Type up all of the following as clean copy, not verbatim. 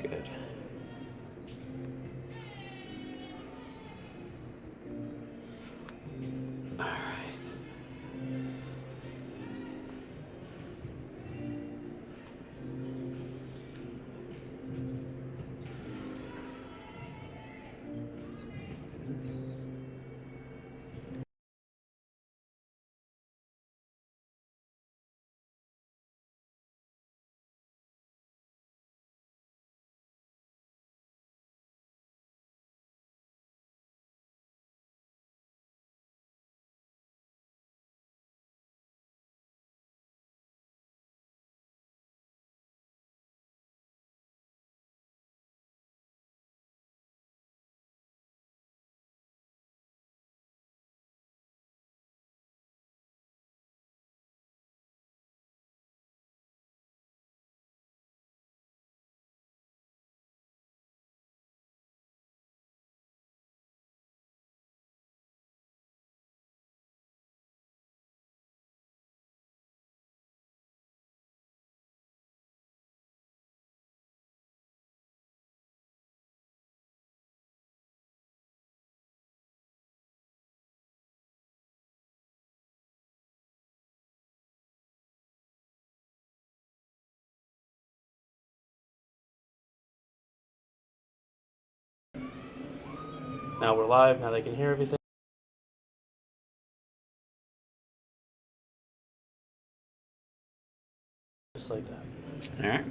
Good. All right. Now we're live. Now they can hear everything. Just like that. All right.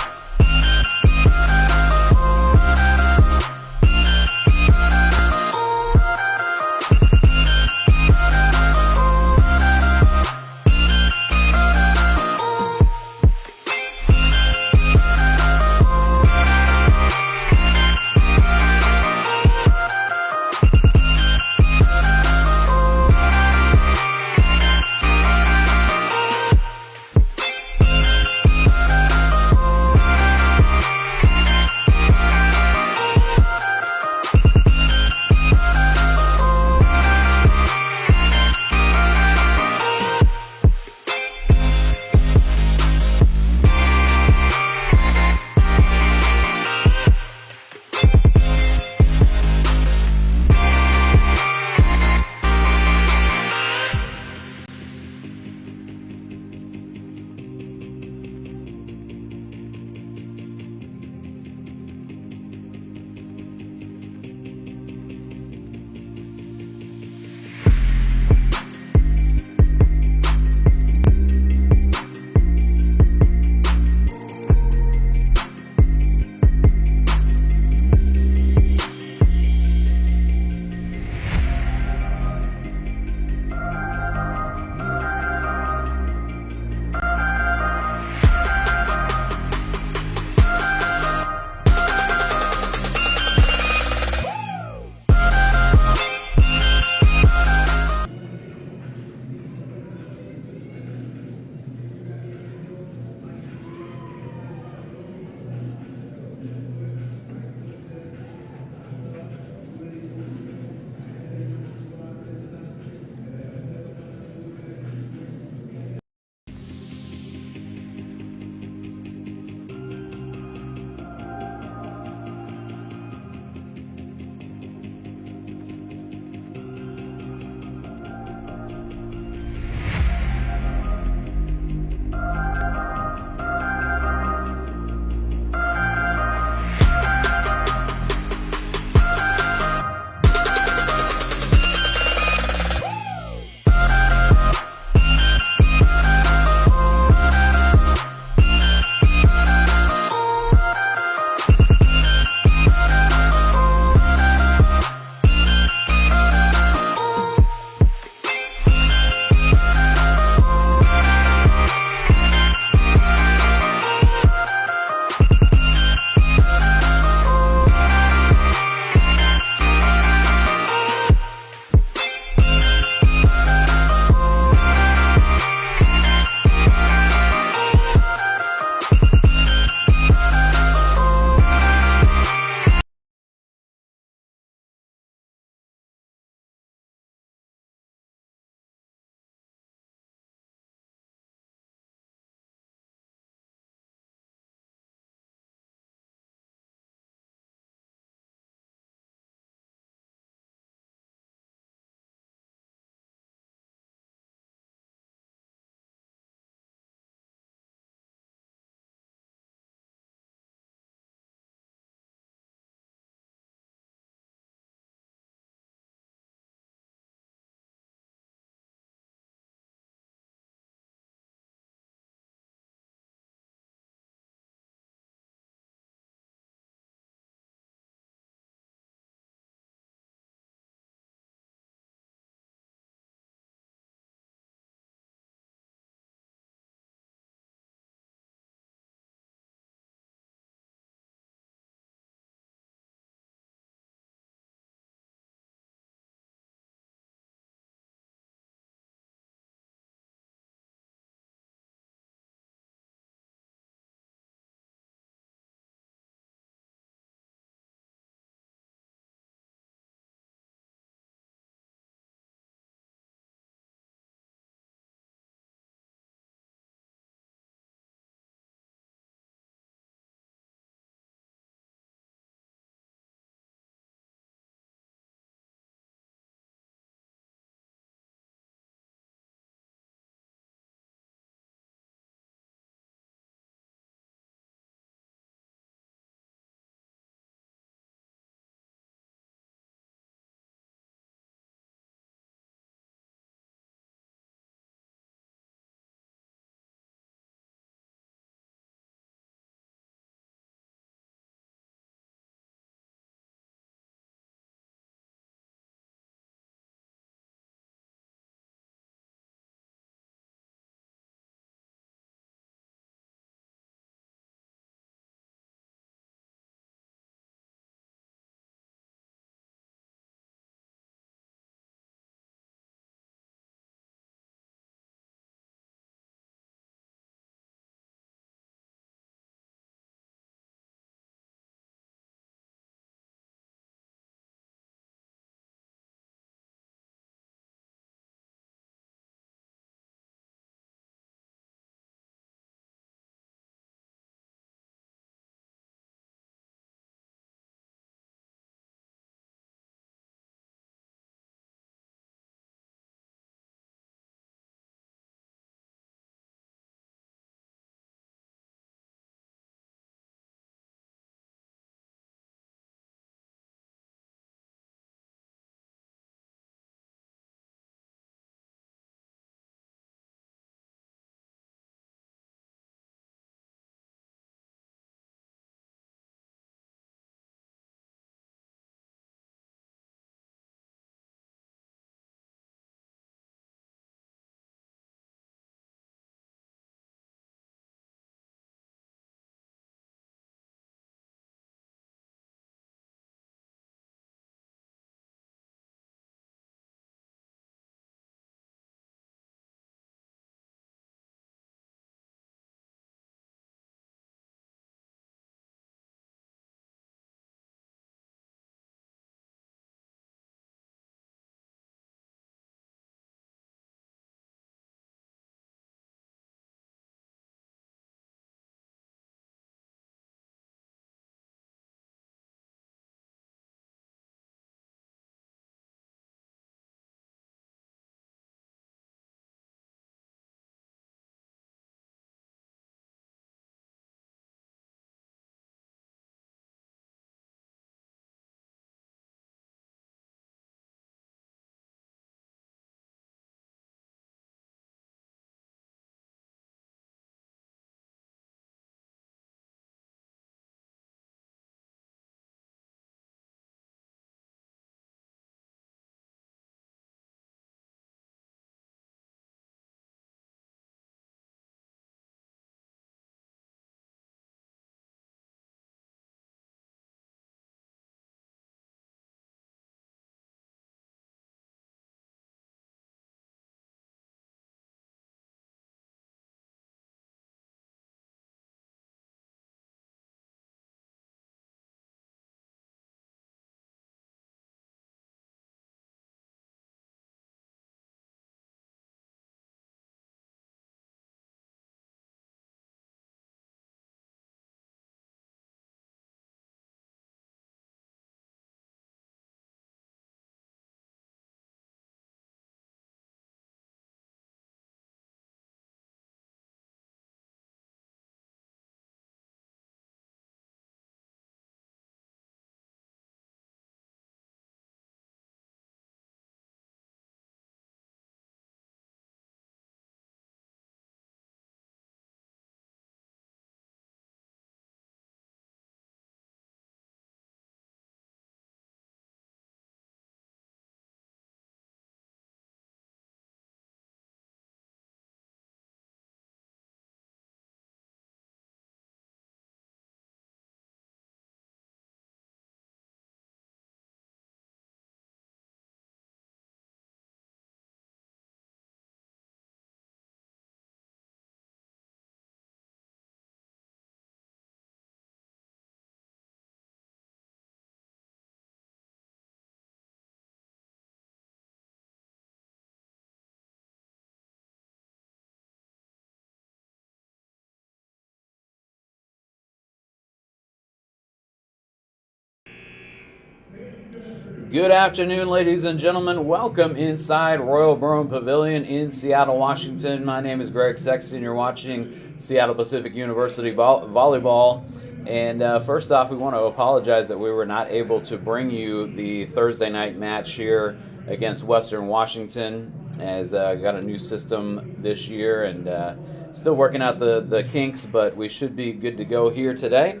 Good afternoon, ladies and gentlemen. Welcome inside Royal Broome Pavilion in Seattle, Washington. My name is Greg Sexton. You're watching Seattle Pacific University volleyball. And first off, we want to apologize that we were not able to bring you the Thursday night match here against Western Washington, as got a new system this year and still working out the kinks, but we should be good to go here today,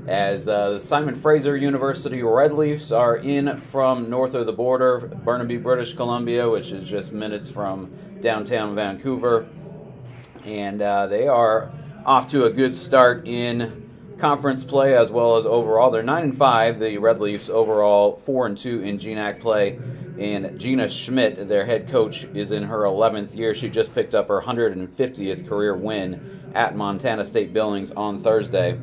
as the Simon Fraser University Red Leafs are in from north of the border, Burnaby, British Columbia, which is just minutes from downtown Vancouver. And they are off to a good start in conference play as well as overall. They're 9-5, the Red Leafs, overall 4-2 in GNAC play. And Gina Schmidt, their head coach, is in her 11th year. She just picked up her 150th career win at Montana State Billings on Thursday.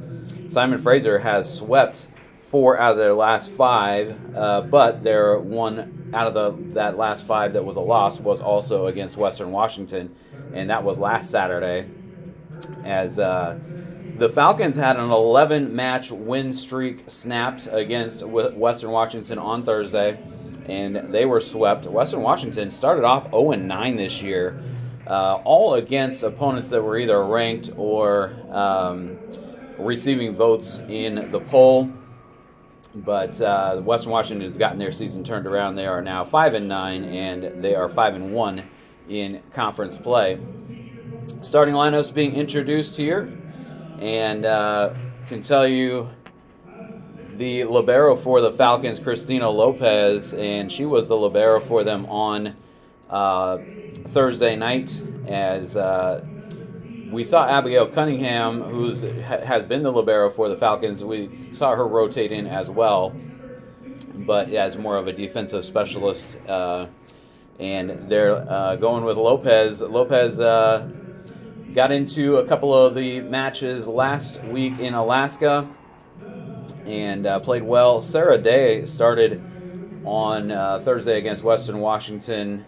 Simon Fraser has swept 4 out of their last 5, but their one out of that last 5 that was a loss was also against Western Washington, and that was last Saturday, as the Falcons had an 11-match win streak snapped against Western Washington on Thursday, and they were swept. Western Washington started off 0-9 this year, all against opponents that were either ranked or receiving votes in the poll. But Western Washington has gotten their season turned around. They are now 5-9, and they are 5-1 in conference play. Starting lineups being introduced here, and can tell you the libero for the Falcons, Christina Lopez, and she was the libero for them on Thursday night, as we saw Abigail Cunningham, who has been the libero for the Falcons. We saw her rotate in as well, but as more of a defensive specialist. And they're going with Lopez. Lopez got into a couple of the matches last week in Alaska and played well. Sarah Day started on Thursday against Western Washington,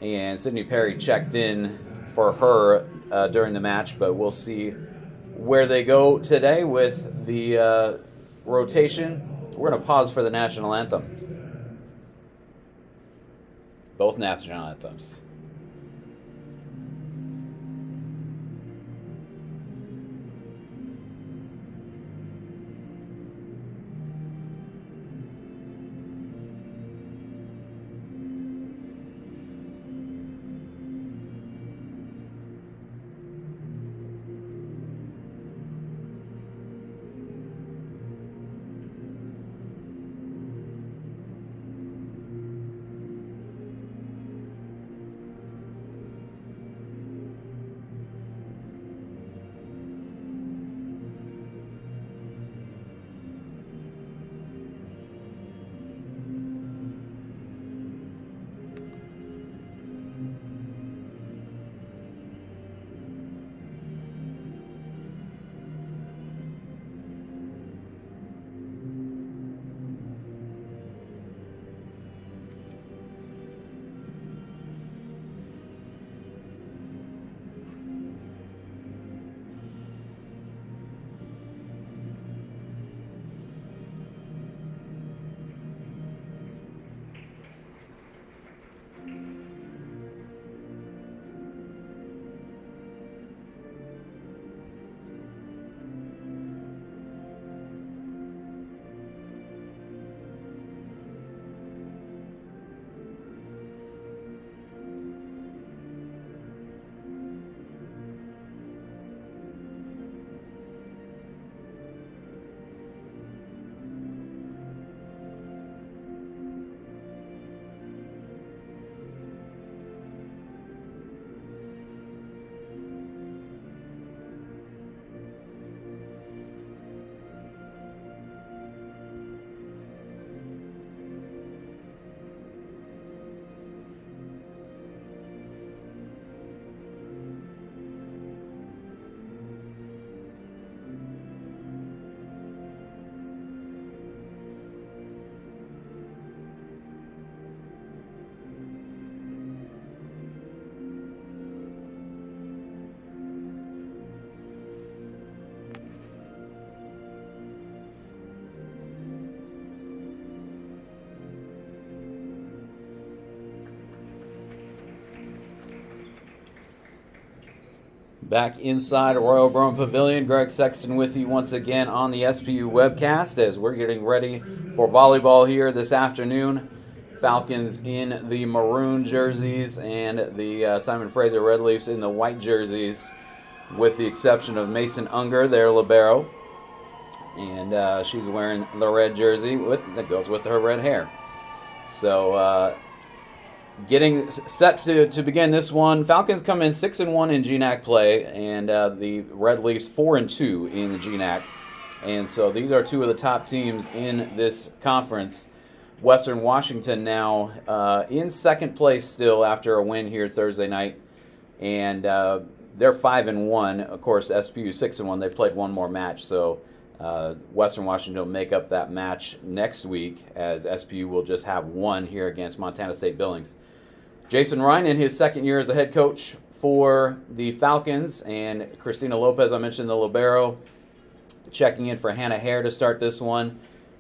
and Sydney Perry checked in for her during the match, but we'll see where they go today with the rotation. We're going to pause for the national anthem. Both national anthems. Back inside Royal Brome Pavilion, Greg Sexton with you once again on the SPU webcast as we're getting ready for volleyball here this afternoon. Falcons in the maroon jerseys and the Simon Fraser Red Leafs in the white jerseys, with the exception of Mason Unger, their libero. And she's wearing the red jersey that goes with her red hair. So getting set to begin this one. Falcons come in 6-1 in GNAC play, and the Red Leafs 4-2 in the GNAC. And so these are two of the top teams in this conference. Western Washington now in second place still after a win here Thursday night, and they're 5-1. Of course, SPU 6-1. They played one more match, so Western Washington will make up that match next week, as SPU will just have one here against Montana State Billings. Jason Ryan in his second year as a head coach for the Falcons, and Christina Lopez, I mentioned the libero, checking in for Hannah Hare to start this one.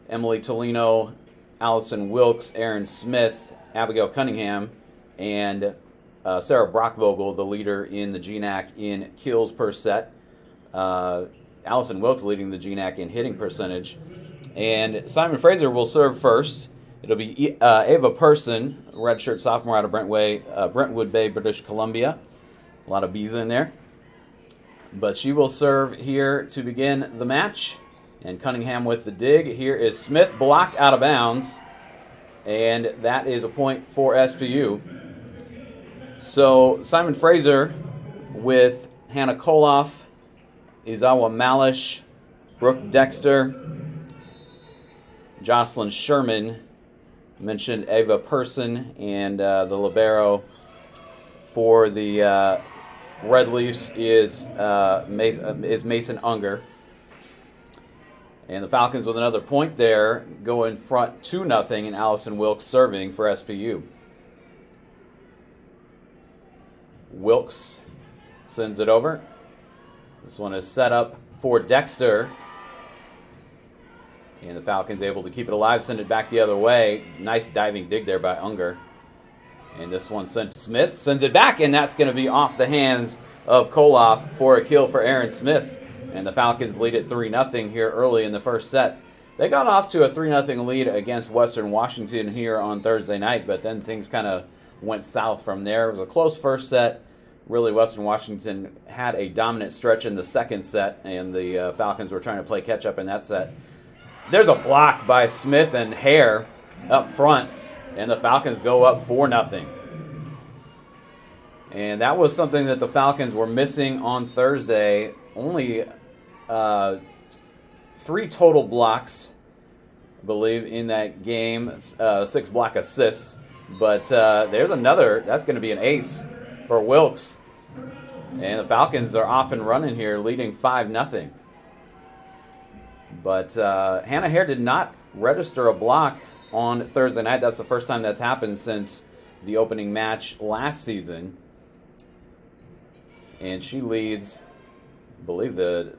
Emily Tolino, Allison Wilkes, Aaron Smith, Abigail Cunningham, and Sarah Brockvogel, the leader in the GNAC in kills per set. Allison Wilkes leading the GNAC in hitting percentage. And Simon Fraser will serve first. It'll be Ava Person, redshirt sophomore out of Brentwood Bay, British Columbia. A lot of B's in there. But she will serve here to begin the match. And Cunningham with the dig. Here is Smith, blocked out of bounds. And that is a point for SPU. So Simon Fraser with Hannah Koloff, Izawa Malish, Brooke Dexter, Jocelyn Sherman, mentioned Ava Person, and the libero for the Red Leafs is Mason Unger. And the Falcons with another point there go in front 2-0, and Allison Wilkes serving for SPU. Wilkes sends it over. This one is set up for Dexter. And the Falcons able to keep it alive, send it back the other way. Nice diving dig there by Unger. And this one sent to Smith, sends it back, and that's going to be off the hands of Koloff for a kill for Aaron Smith. And the Falcons lead it 3-0 here early in the first set. They got off to a 3-0 lead against Western Washington here on Thursday night, but then things kind of went south from there. It was a close first set. Really, Western Washington had a dominant stretch in the second set, and the Falcons were trying to play catch-up in that set. There's a block by Smith and Hare up front, and the Falcons go up 4-0. And that was something that the Falcons were missing on Thursday. Only 3 total blocks, I believe, in that game. 6 block assists. But there's another. That's going to be an ace for Wilkes. And the Falcons are off and running here, leading 5-0. But Hannah Hare did not register a block on Thursday night. That's the first time that's happened since the opening match last season. And she leads, I believe, the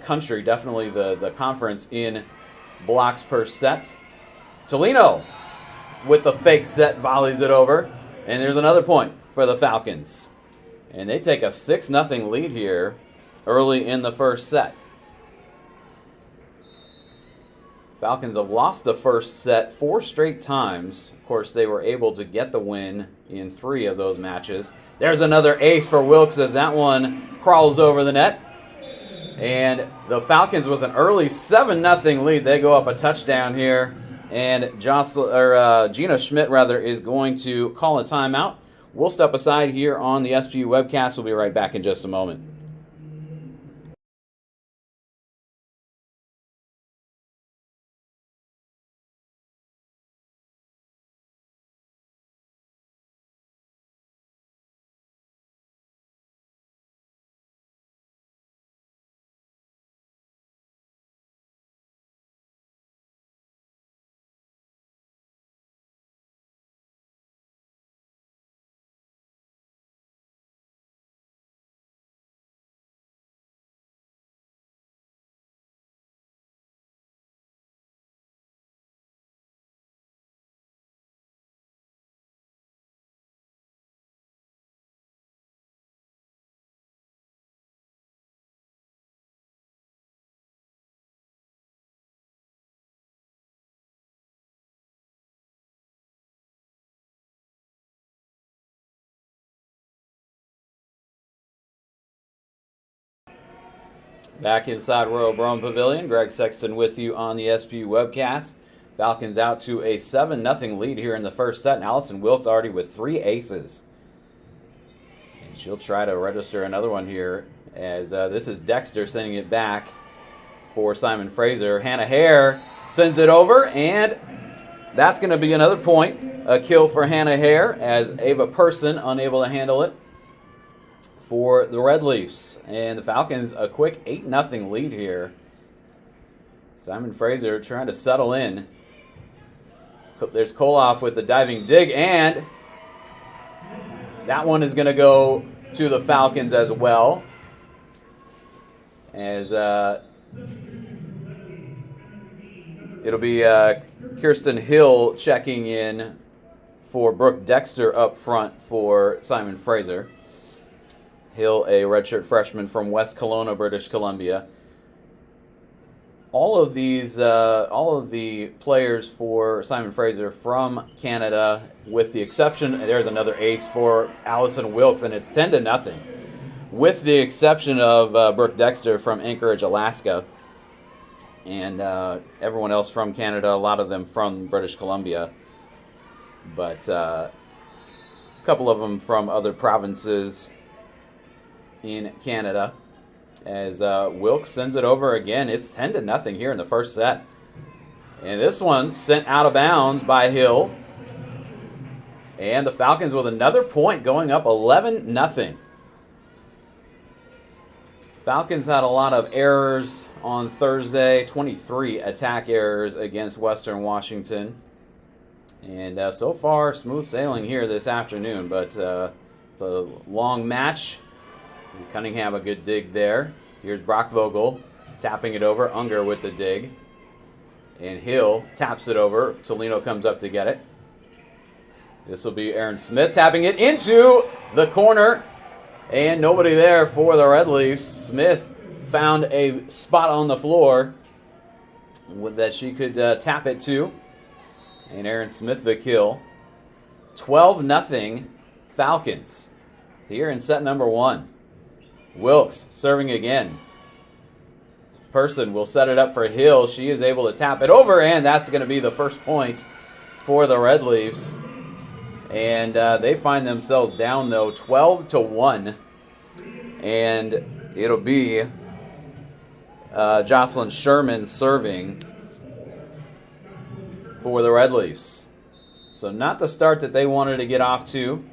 country, definitely the conference, in blocks per set. Tolino with the fake set volleys it over. And there's another point for the Falcons. And they take a 6-0 lead here early in the first set. Falcons have lost the first set 4 straight times. Of course, they were able to get the win in 3 of those matches. There's another ace for Wilkes as that one crawls over the net. And the Falcons with an early 7-0 lead. They go up a touchdown here. And Gina Schmidt is going to call a timeout. We'll step aside here on the SPU webcast. We'll be right back in just a moment. Back inside Royal Brome Pavilion, Greg Sexton with you on the SPU webcast. Falcons out to a 7-0 lead here in the first set, and Allison Wilkes already with 3 aces. And she'll try to register another one here, as this is Dexter sending it back for Simon Fraser. Hannah Hare sends it over, and that's going to be another point. A kill for Hannah Hare, as Ava Person unable to handle it for the Red Leafs. And the Falcons a quick 8-0 lead here. Simon Fraser trying to settle in. There's Koloff with the diving dig, and that one is going to go to the Falcons as well. As it'll be Kirsten Hill checking in for Brooke Dexter up front for Simon Fraser. Hill, a redshirt freshman from West Kelowna, British Columbia. All of the players for Simon Fraser from Canada, with the exception, there's another ace for Allison Wilkes, and it's 10-0. With the exception of Brooke Dexter from Anchorage, Alaska, and everyone else from Canada, a lot of them from British Columbia, but a couple of them from other provinces in Canada. As Wilkes sends it over again. It's 10-0 here in the first set. And this one sent out of bounds by Hill. And the Falcons with another point, going up 11-0. Falcons had a lot of errors on Thursday, 23 attack errors against Western Washington. And so far, smooth sailing here this afternoon, but it's a long match. Cunningham a good dig there. Here's Brockvogel tapping it over. Unger with the dig. And Hill taps it over. Tolino comes up to get it. This will be Aaron Smith tapping it into the corner. And nobody there for the Red Leafs. Smith found a spot on the floor that she could tap it to. And Aaron Smith the kill. 12-0 Falcons here in set number 1. Wilkes serving again. Person will set it up for Hill. She is able to tap it over, and that's going to be the first point for the Red Leafs. And they find themselves down, though, 12-1. And it'll be Jocelyn Sherman serving for the Red Leafs. So not the start that they wanted to get off to.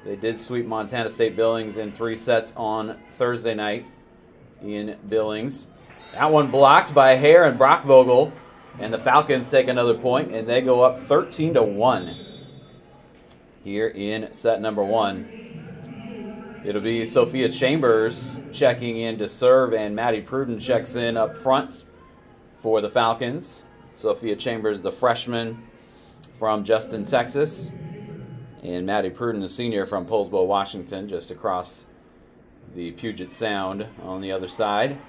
They did sweep Montana State Billings in 3 sets on Thursday night in Billings. That one blocked by Hare and Brockvogel, and the Falcons take another point, and they go up 13-1 here in set number 1. It'll be Sophia Chambers checking in to serve, and Maddie Pruden checks in up front for the Falcons. Sophia Chambers, the freshman from Justin, Texas. And Maddie Pruden, the senior from Poulsbo, Washington, just across the Puget Sound on the other side.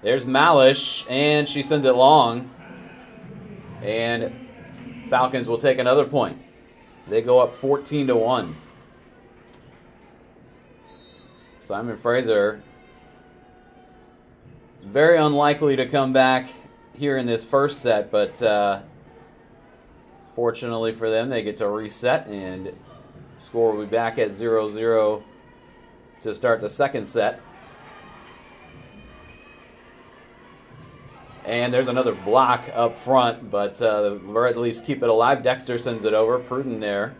There's Malish, and she sends it long. And Falcons will take another point. They go up 14-1. Simon Fraser, very unlikely to come back here in this first set, but fortunately for them, they get to reset, and score will be back at 0-0 to start the second set. And there's another block up front, but the Red Leafs keep it alive. Dexter sends it over. Pruden there.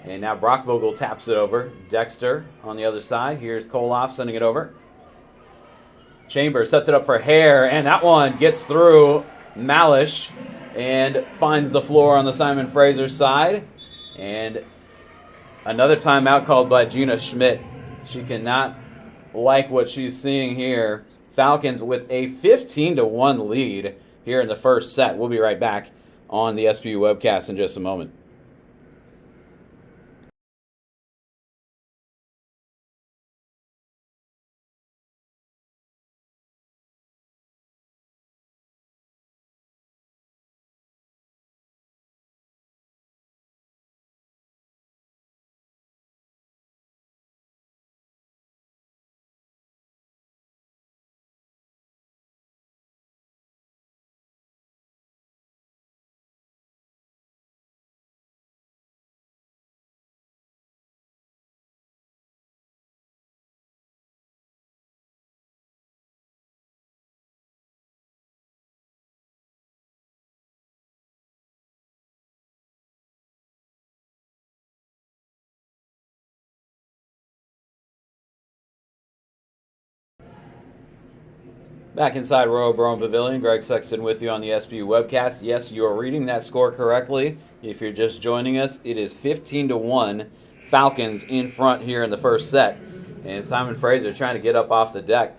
And now Brockvogel taps it over. Dexter on the other side. Here's Koloff sending it over. Chambers sets it up for Hare, and that one gets through Malish and finds the floor on the Simon Fraser side. And another timeout called by Gina Schmidt. She cannot like what she's seeing here. Falcons with a 15-1 lead here in the first set. We'll be right back on the SPU webcast in just a moment. Back inside Royal Brown Pavilion, Greg Sexton with you on the SBU webcast. Yes, you are reading that score correctly. If you're just joining us, it is 15-1 Falcons in front here in the first set. And Simon Fraser trying to get up off the deck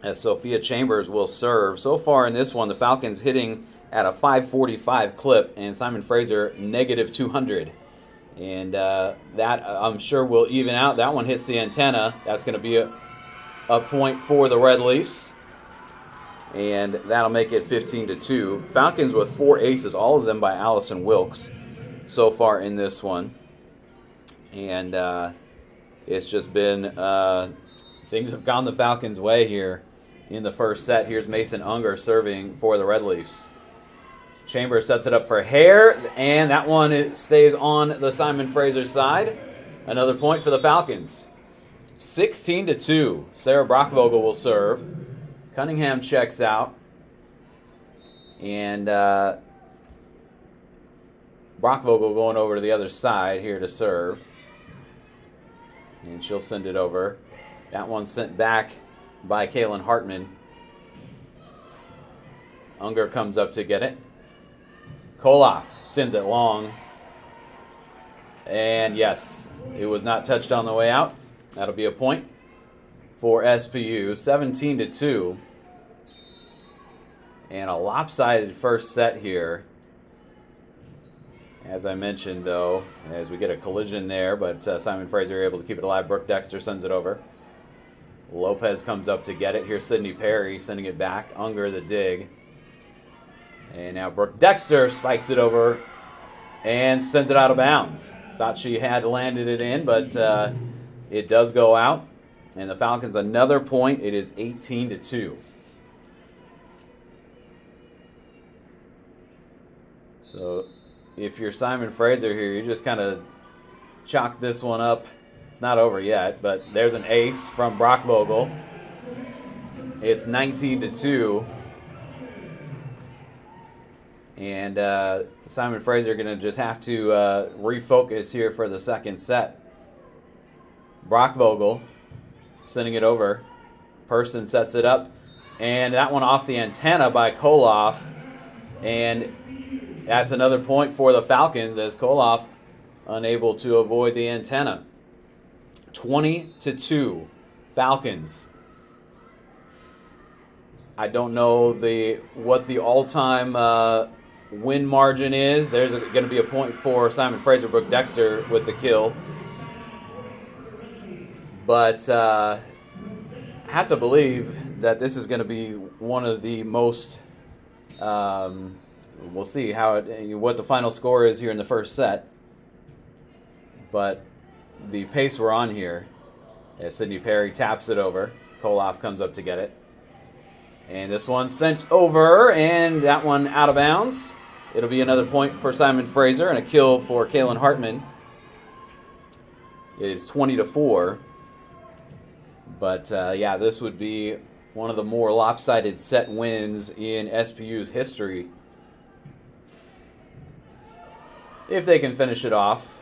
as Sophia Chambers will serve. So far in this one, the Falcons hitting at a 545 clip, and Simon Fraser negative 200. And that I'm sure will even out. That one hits the antenna. That's going to be a point for the Red Leafs. And that'll make it 15-2. Falcons with 4 aces, all of them by Allison Wilkes so far in this one. And it's just been, things have gone the Falcons' way here in the first set. Here's Mason Unger serving for the Red Leafs. Chambers sets it up for Hare, and that one stays on the Simon Fraser side. Another point for the Falcons. 16-2. Sarah Brockvogel will serve. Cunningham checks out. And Brockvogel going over to the other side here to serve. And she'll send it over. That one's sent back by Kaylin Hartman. Unger comes up to get it. Koloff sends it long. And yes, it was not touched on the way out. That'll be a point for SPU. 17-2. And a lopsided first set here. As I mentioned, though, as we get a collision there, but Simon Fraser able to keep it alive. Brooke Dexter sends it over. Lopez comes up to get it. Here's Sydney Perry sending it back. Unger the dig. And now Brooke Dexter spikes it over and sends it out of bounds. Thought she had landed it in, but it does go out. And the Falcons another point. It is 18-2. So if you're Simon Fraser here, you just kind of chalk this one up. It's not over yet, but there's an ace from Brockvogel. It's 19-2. And Simon Fraser going to just have to refocus here for the second set. Brockvogel sending it over. Person sets it up. And that one off the antenna by Koloff. And that's another point for the Falcons as Koloff unable to avoid the antenna. 20-2 Falcons. I don't know what the all-time win margin is. There's going to be a point for Simon Fraser. Brooke Dexter with the kill. But I have to believe that this is going to be one of the most... we'll see what the final score is here in the first set. But the pace we're on here, as Sydney Perry taps it over. Koloff comes up to get it. And this one sent over, and that one out of bounds. It'll be another point for Simon Fraser and a kill for Kaylin Hartman. It is 20-4. But, yeah, this would be one of the more lopsided set wins in SPU's history. If they can finish it off.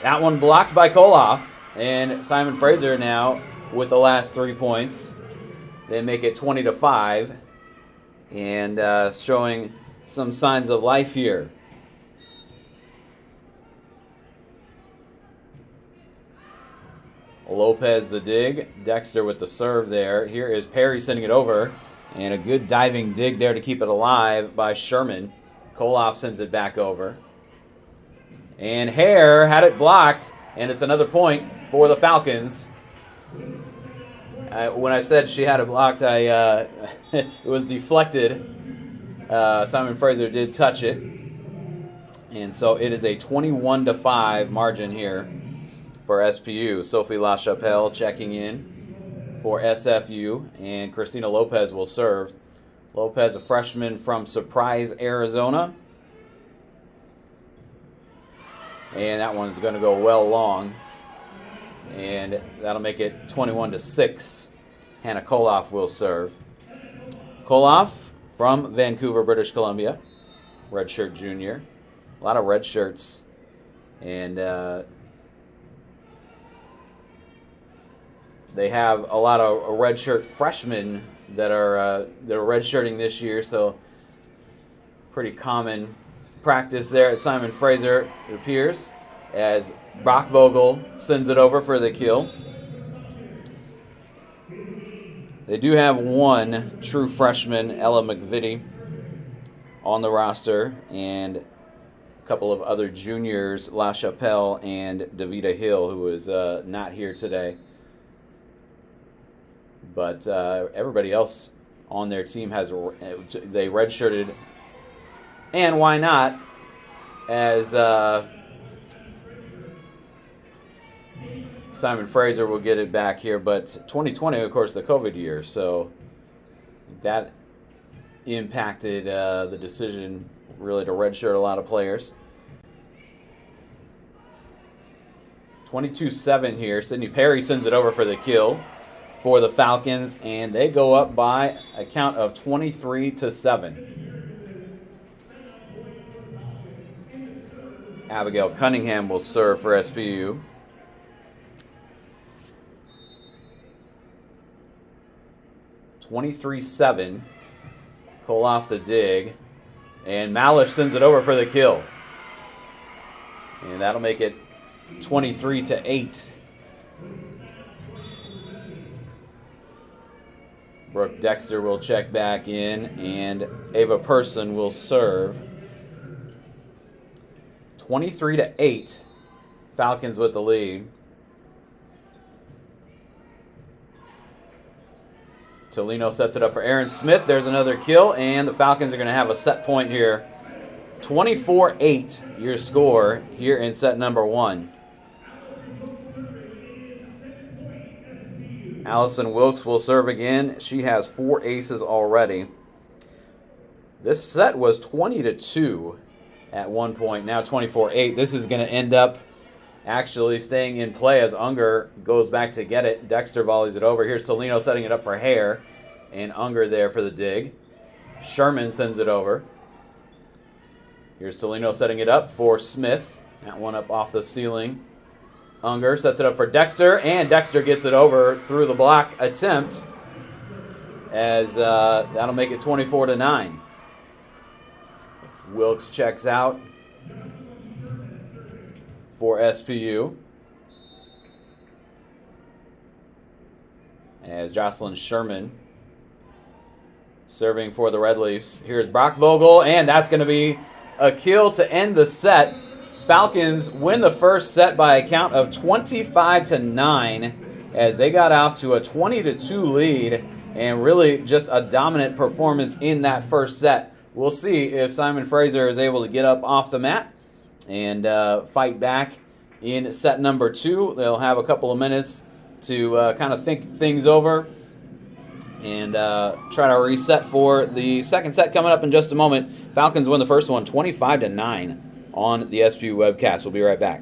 That one blocked by Koloff. And Simon Fraser now with the last 3 points. They make it 20-5. And showing some signs of life here. Lopez the dig. Dexter with the serve there. Here is Perry sending it over. And a good diving dig there to keep it alive by Sherman. Koloff sends it back over. And Hare had it blocked. And it's another point for the Falcons. When I said she had it blocked, it was deflected. Simon Fraser did touch it. And so it is a 21-5 margin here for SPU. Sophie LaChapelle checking in for SFU. And Christina Lopez will serve. Lopez, a freshman from Surprise, Arizona. And that one's going to go well long. And that'll make it 21-6. Hannah Koloff will serve. Koloff from Vancouver, British Columbia. Redshirt junior. A lot of red shirts. And they have a lot of redshirt freshmen that are redshirting this year, so pretty common practice there at Simon Fraser, it appears, as Brock Vogel sends it over for the kill. They do have one true freshman, Ella McVitie, on the roster, and a couple of other juniors, La Chapelle and Davida Hill, who is not here today. But everybody else on their team they redshirted, and why not? As Simon Fraser will get it back here, but 2020, of course, the COVID year, so that impacted the decision really to redshirt a lot of players. 22-7 here. Sydney Perry sends it over for the kill for the Falcons, and they go up by a count of 23-7. Abigail Cunningham will serve for SPU. (23-7). Cole off the dig, and Malish sends it over for the kill, and that'll make it 23-8. Brooke Dexter will check back in, and Ava Person will serve. 23-8. Falcons with the lead. Tolino sets it up for Aaron Smith. There's another kill, and the Falcons are going to have a set point here. 24-8, your score here in set number 1. Allison Wilkes will serve again. She has 4 aces already. This set was 20-2 at one point, now 24-8. This is going to end up actually staying in play as Unger goes back to get it. Dexter volleys it over. Here's Tolino setting it up for Hare, and Unger there for the dig. Sherman sends it over. Here's Tolino setting it up for Smith. That one up off the ceiling. Unger sets it up for Dexter, and Dexter gets it over through the block attempt, as that'll make it 24-9. Wilkes checks out for SPU, as Jocelyn Sherman serving for the Red Leafs. Here's Brock Vogel, and that's going to be a kill to end the set. Falcons win the first set by a count of 25-9, as they got off to a 20-2 lead, and really just a dominant performance in that first set. We'll see if Simon Fraser is able to get up off the mat and fight back in set number 2. They'll have a couple of minutes to kind of think things over and try to reset for the second set coming up in just a moment. Falcons win the first one 25-9 on the SPU webcast. We'll be right back.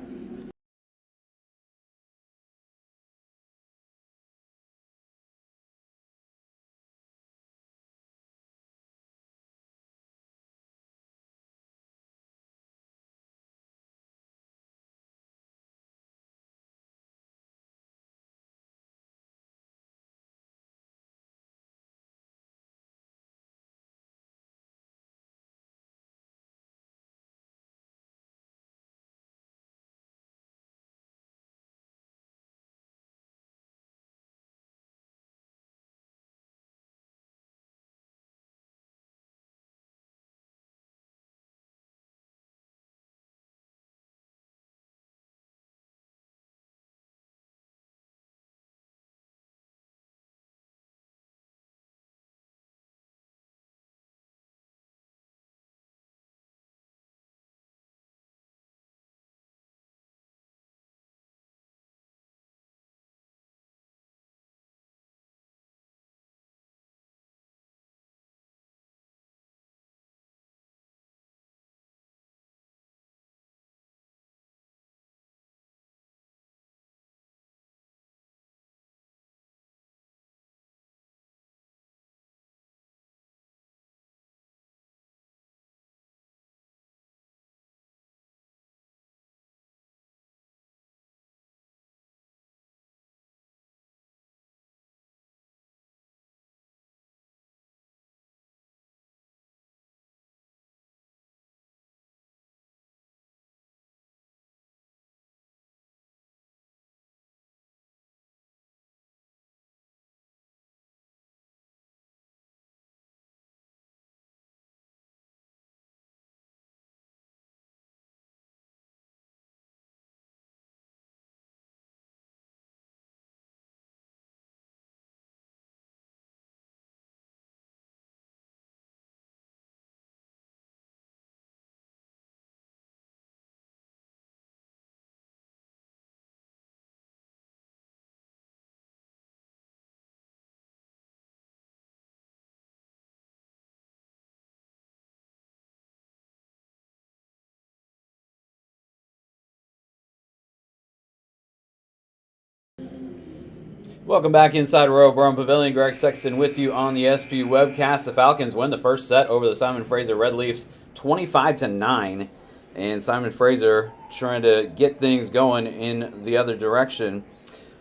Welcome back inside Royal Brown Pavilion. Greg Sexton with you on the SPU webcast. The Falcons win the first set over the Simon Fraser Red Leafs 25-9. And Simon Fraser trying to get things going in the other direction.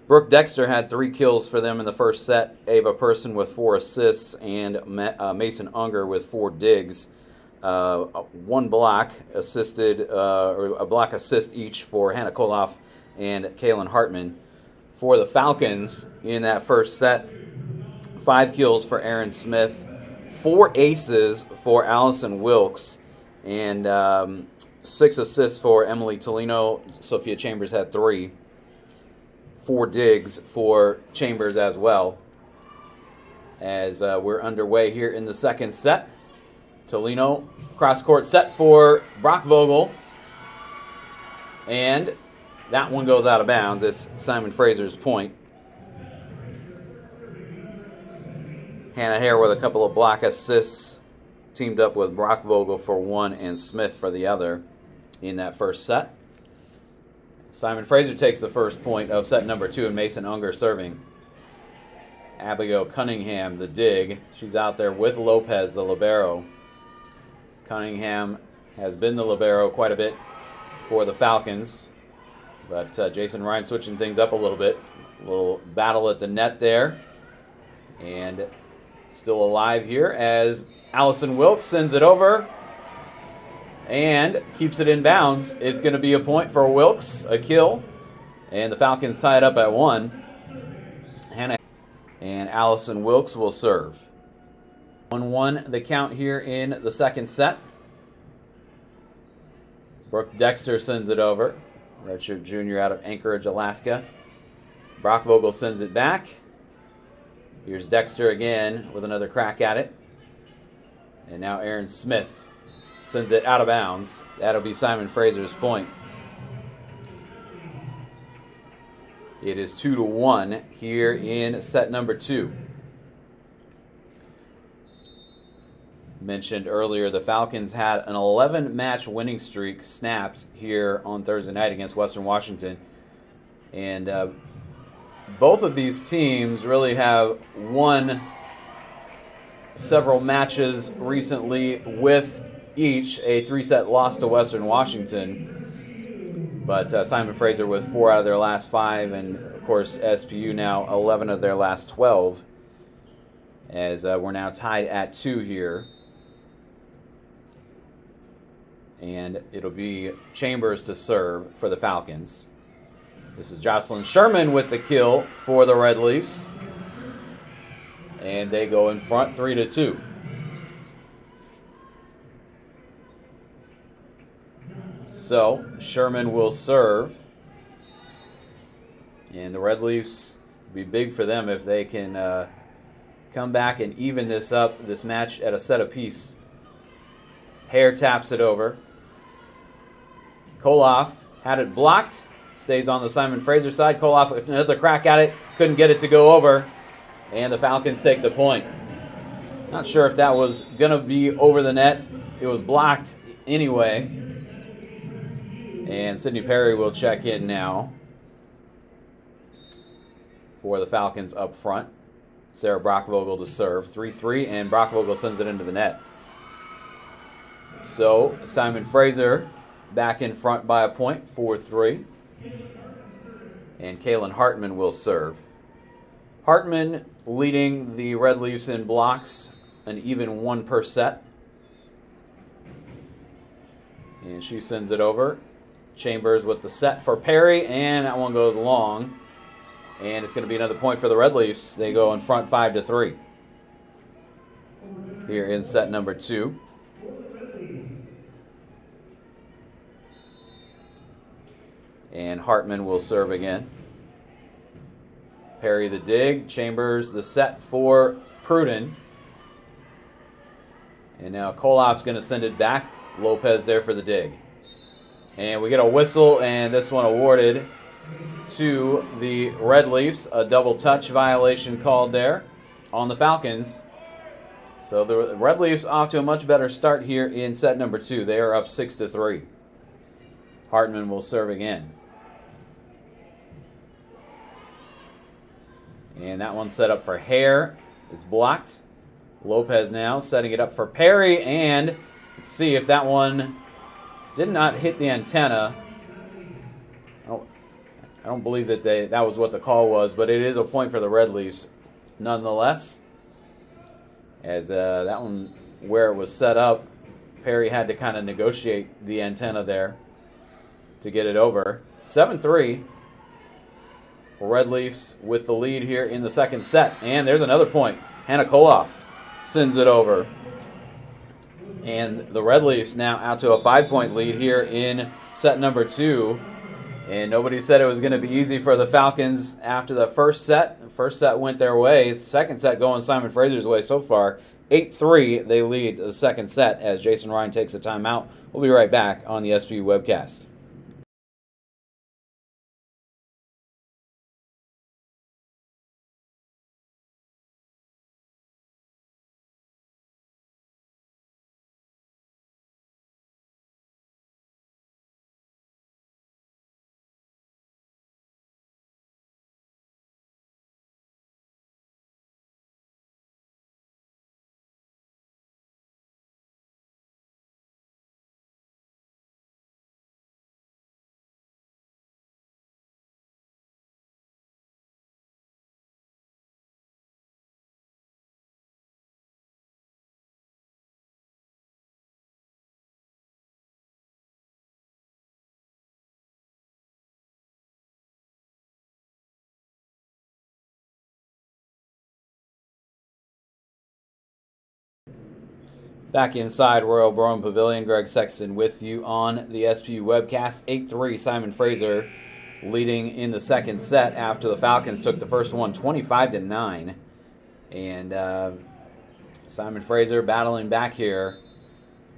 Brooke Dexter had 3 kills for them in the first set. Ava Person with 4 assists and Mason Unger with 4 digs. 1 block assisted, or a block assist each for Hannah Koloff and Kaylin Hartman. For the Falcons in that first set, 5 kills for Erin Smith, 4 aces for Allison Wilkes, and 6 assists for Emily Tolino. Sophia Chambers had 3. 4 digs for Chambers as well. As we're underway here in the second set, Tolino cross-court set for Brock Vogel, and that one goes out of bounds. It's Simon Fraser's point. Hannah Hare with a couple of block assists, teamed up with Brock Vogel for 1 and Smith for the other in that first set. Simon Fraser takes the first point of set number 2, and Mason Unger serving. Abigail Cunningham, the dig. She's out there with Lopez, the libero. Cunningham has been the libero quite a bit for the Falcons. But Jason Ryan switching things up a little bit. A little battle at the net there. And still alive here as Allison Wilkes sends it over and keeps it in bounds. It's going to be a point for Wilkes, a kill. And the Falcons tie it up at 1. Hannah and Allison Wilkes will serve. 1-1 the count here in the second set. Brooke Dexter sends it over. Redshirt junior out of Anchorage, Alaska. Brock Vogel sends it back. Here's Dexter again with another crack at it. And now Erin Smith sends it out of bounds. That'll be Simon Fraser's point. It is 2-1 here in set number 2. Mentioned earlier, the Falcons had an 11-match winning streak snapped here on Thursday night against Western Washington. And both of these teams really have won several matches recently, with each a 3-set loss to Western Washington. But Simon Fraser with 4 out of their last 5, and of course SPU now 11 of their last 12, as we're now tied at 2 here. And it'll be Chambers to serve for the Falcons. This is Jocelyn Sherman with the kill for the Red Leafs. And they go in front 3-2. So Sherman will serve. And the Red Leafs will be big for them if they can come back and even this up, this match at a set apiece. Hare taps it over. Koloff had it blocked. Stays on the Simon Fraser side. Koloff another crack at it. Couldn't get it to go over. And the Falcons take the point. Not sure if that was going to be over the net. It was blocked anyway. And Sydney Perry will check in now for the Falcons up front. Sarah Brockvogel to serve. 3-3, and Brockvogel sends it into the net. So Simon Fraser back in front by a point, 4-3. And Kaylin Hartman will serve. Hartman leading the Red Leafs in blocks, an even 1 per set. And she sends it over. Chambers with the set for Perry, and that one goes long. And it's going to be another point for the Red Leafs. They go in front 5-3 here in set number 2. And Hartman will serve again. Perry the dig. Chambers the set for Pruden. And now Koloff's going to send it back. Lopez there for the dig. And we get a whistle, and this one awarded to the Red Leafs. A double touch violation called there on the Falcons. So the Red Leafs off to a much better start here in set number 2. They are up 6-3. Hartman will serve again. And that one set up for Hare. It's blocked. Lopez now setting it up for Perry, and let's see if that one did not hit the antenna. I don't believe that that was what the call was, but it is a point for the Red Leafs nonetheless. As that one, where it was set up, Perry had to kind of negotiate the antenna there to get it over. 7-3. Red Leafs with the lead here in the second set. And there's another point. Hannah Koloff sends it over. And the Red Leafs now out to a 5-point lead here in set number 2. And nobody said it was going to be easy for the Falcons after the first set. The first set went their way. Second set going Simon Fraser's way so far. 8-3, they lead the second set as Jason Ryan takes a timeout. We'll be right back on the SBU webcast. Back inside Royal Brougham Pavilion, Greg Sexton with you on the SPU webcast. 8-3, Simon Fraser leading in the second set after the Falcons took the first one 25-9. And Simon Fraser battling back here,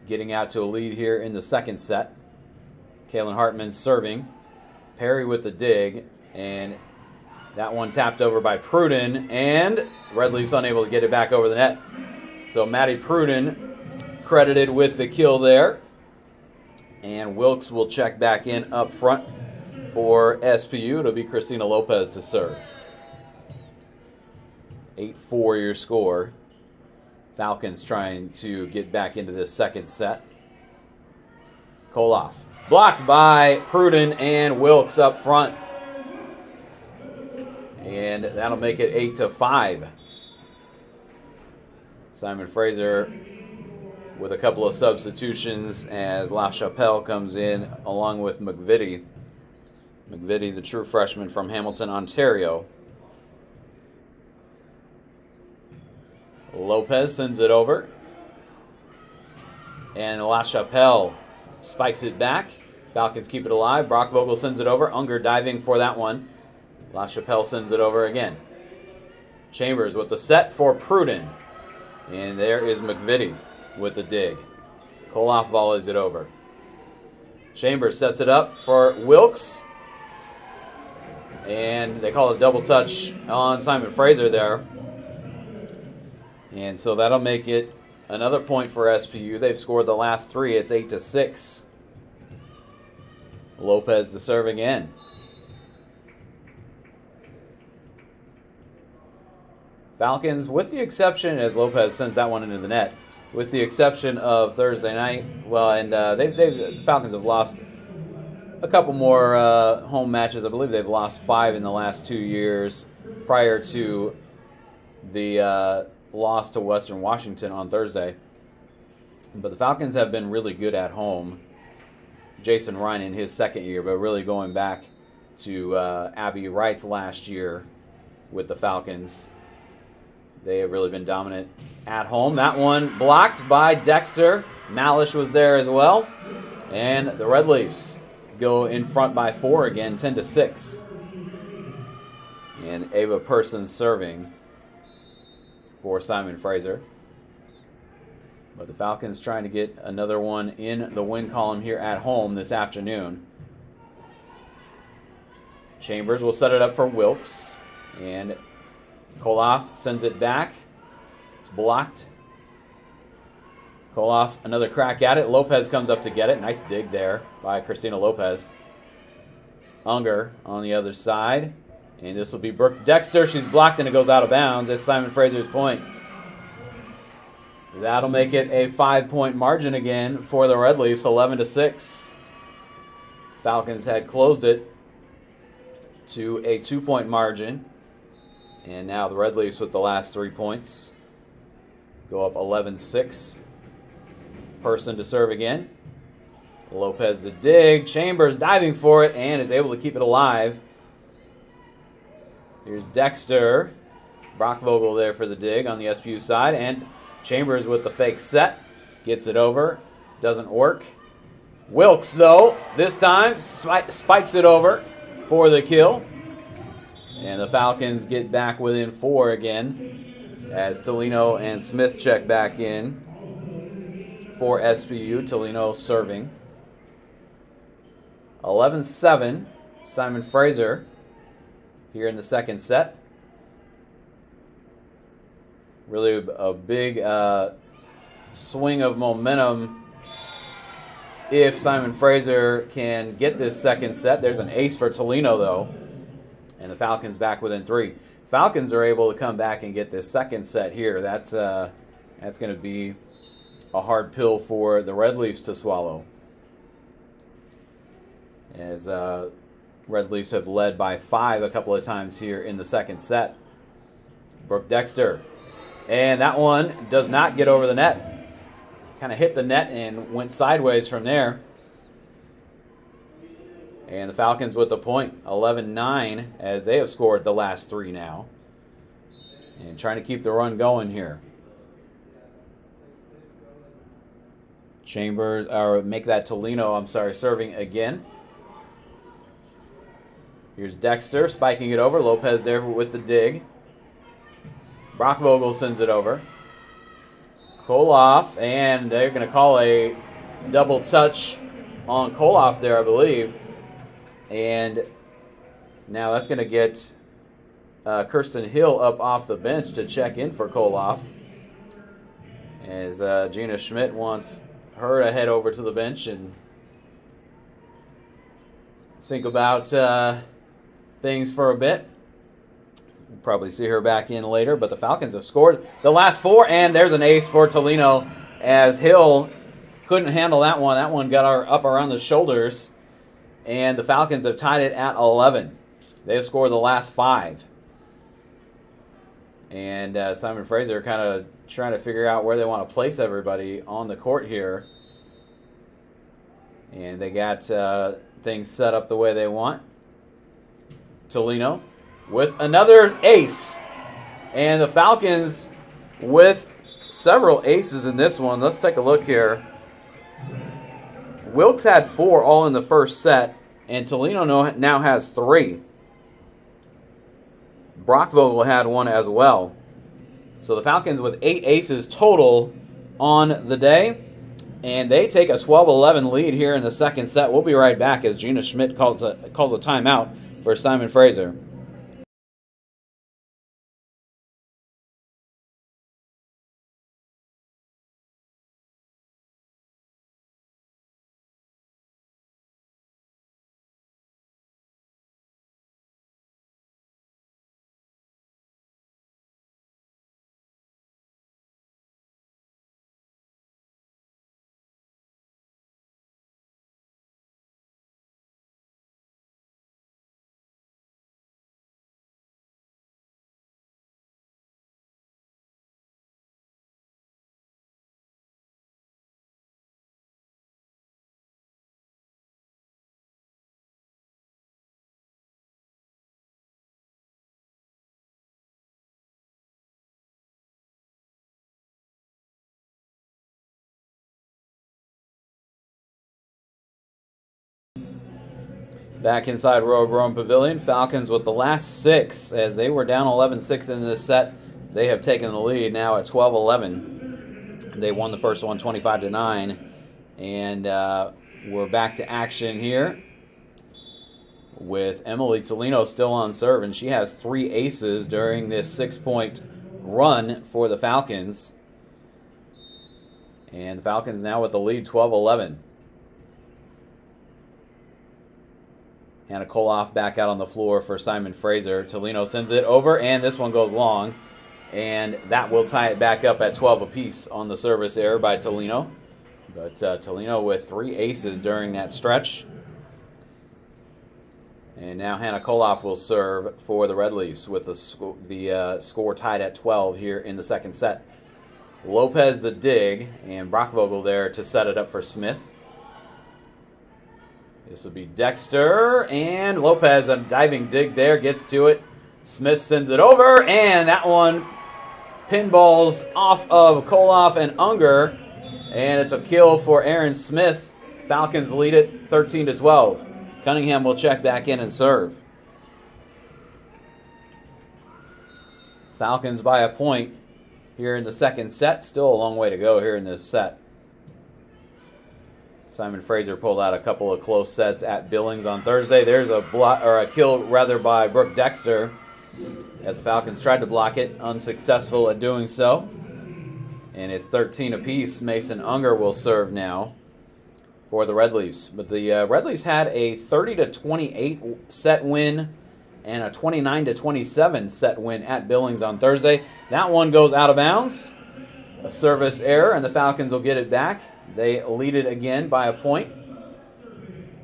getting out to a lead here in the second set. Kaylin Hartman serving. Perry with the dig, and that one tapped over by Pruden, and Red Leafs unable to get it back over the net. So Maddie Pruden credited with the kill there. And Wilkes will check back in up front for SPU. It'll be Christina Lopez to serve. 8-4 your score. Falcons trying to get back into this second set. Koloff. Blocked by Pruden and Wilkes up front. And that'll make it 8-5. Simon Fraser with a couple of substitutions as LaChapelle comes in along with McVitie. McVitie, the true freshman from Hamilton, Ontario. Lopez sends it over. And LaChapelle spikes it back. Falcons keep it alive. Brock Vogel sends it over. Unger diving for that one. LaChapelle sends it over again. Chambers with the set for Pruden. And there is McVitie with the dig. Koloff volleys it over. Chambers sets it up for Wilkes. And they call it a double touch on Simon Fraser there. And so that'll make it another point for SPU. They've scored the last three. It's 8-6. Lopez to serve again. Falcons, with the exception, as Lopez sends that one into the net, with the exception of Thursday night, well, and the Falcons have lost a couple more home matches. I believe they've lost 5 in the last 2 years prior to the loss to Western Washington on Thursday. But the Falcons have been really good at home. Jason Ryan in his second year, but really going back to Abby Wright's last year with the Falcons. They have really been dominant at home. That one blocked by Dexter. Malish was there as well. And the Red Leafs go in front by 4 again, 10-6. And Ava Person serving for Simon Fraser. But the Falcons trying to get another one in the win column here at home this afternoon. Chambers will set it up for Wilkes. And Koloff sends it back. It's blocked. Koloff, another crack at it. Lopez comes up to get it. Nice dig there by Christina Lopez. Unger on the other side. And this will be Brooke Dexter. She's blocked and it goes out of bounds. It's Simon Fraser's point. That'll make it a 5-point margin again for the Red Leafs, 11-6. Falcons had closed it to a 2-point margin. And now the Red Leafs with the last 3 points go up 11-6. Person to serve again. Lopez the dig. Chambers diving for it and is able to keep it alive. Here's Dexter. Brockvogel there for the dig on the SPU side. And Chambers with the fake set. Gets it over. Doesn't work. Wilkes, though, this time spikes it over for the kill. And the Falcons get back within 4 again as Tolino and Smith check back in for SPU. Tolino serving. 11-7. Simon Fraser here in the second set. Really a big swing of momentum if Simon Fraser can get this second set. There's an ace for Tolino, though. And the Falcons back within 3. Falcons are able to come back and get this second set here. That's going to be a hard pill for the Red Leafs to swallow. As Red Leafs have led by 5 a couple of times here in the second set. Brooke Dexter. And that one does not get over the net. Kind of hit the net and went sideways from there. And the Falcons with the point, 11-9, as they have scored the last 3 now. And trying to keep the run going here. Chambers, or make that Tolino, serving again. Here's Dexter spiking it over. Lopez there with the dig. Brockvogel sends it over. Koloff, and they're going to call a double touch on Koloff there, I believe. And now that's going to get Kirsten Hill up off the bench to check in for Koloff. As Gina Schmidt wants her to head over to the bench and think about things for a bit. We'll probably see her back in later, but the Falcons have scored the last 4, and there's an ace for Tolino as Hill couldn't handle that one. That one got her up around the shoulders, and the Falcons have tied it at 11. They have scored the last 5. And Simon Fraser kind of trying to figure out where they want to place everybody on the court here. And they got things set up the way they want. Tolino with another ace. And the Falcons with several aces in this one. Let's take a look here. Wilkes had 4 all in the first set, and Tolino now has 3. Brockvogel had 1 as well. So the Falcons with 8 aces total on the day, and they take a 12-11 lead here in the second set. We'll be right back as Gina Schmidt calls a timeout for Simon Fraser. Back inside Royal Brome Pavilion, Falcons with the last 6 as they were down 11-6 in this set. They have taken the lead now at 12-11. They won the first one 25-9, and we're back to action here with Emily Tolino still on serve, and she has 3 aces during this 6-point run for the Falcons. And the Falcons now with the lead 12-11. Hannah Koloff back out on the floor for Simon Fraser. Tolino sends it over, and this one goes long. And that will tie it back up at 12 apiece on the service error by Tolino. But Tolino with 3 aces during that stretch. And now Hannah Koloff will serve for the Red Leafs with the score tied at 12 here in the second set. Lopez the dig, and Brockvogel there to set it up for Smith. This will be Dexter, and Lopez, a diving dig there, gets to it. Smith sends it over, and that one pinballs off of Koloff and Unger, and it's a kill for Aaron Smith. Falcons lead it 13-12. Cunningham will check back in and serve. Falcons by a point here in the second set. Still a long way to go here in this set. Simon Fraser pulled out a couple of close sets at Billings on Thursday. There's a kill by Brooke Dexter, as the Falcons tried to block it, unsuccessful at doing so. And it's 13 apiece. Mason Unger will serve now for the Red Leafs. But the Red Leafs had a 30-28 set win and a 29-27 set win at Billings on Thursday. That one goes out of bounds. A service error, and the Falcons will get it back. They lead it again by a point.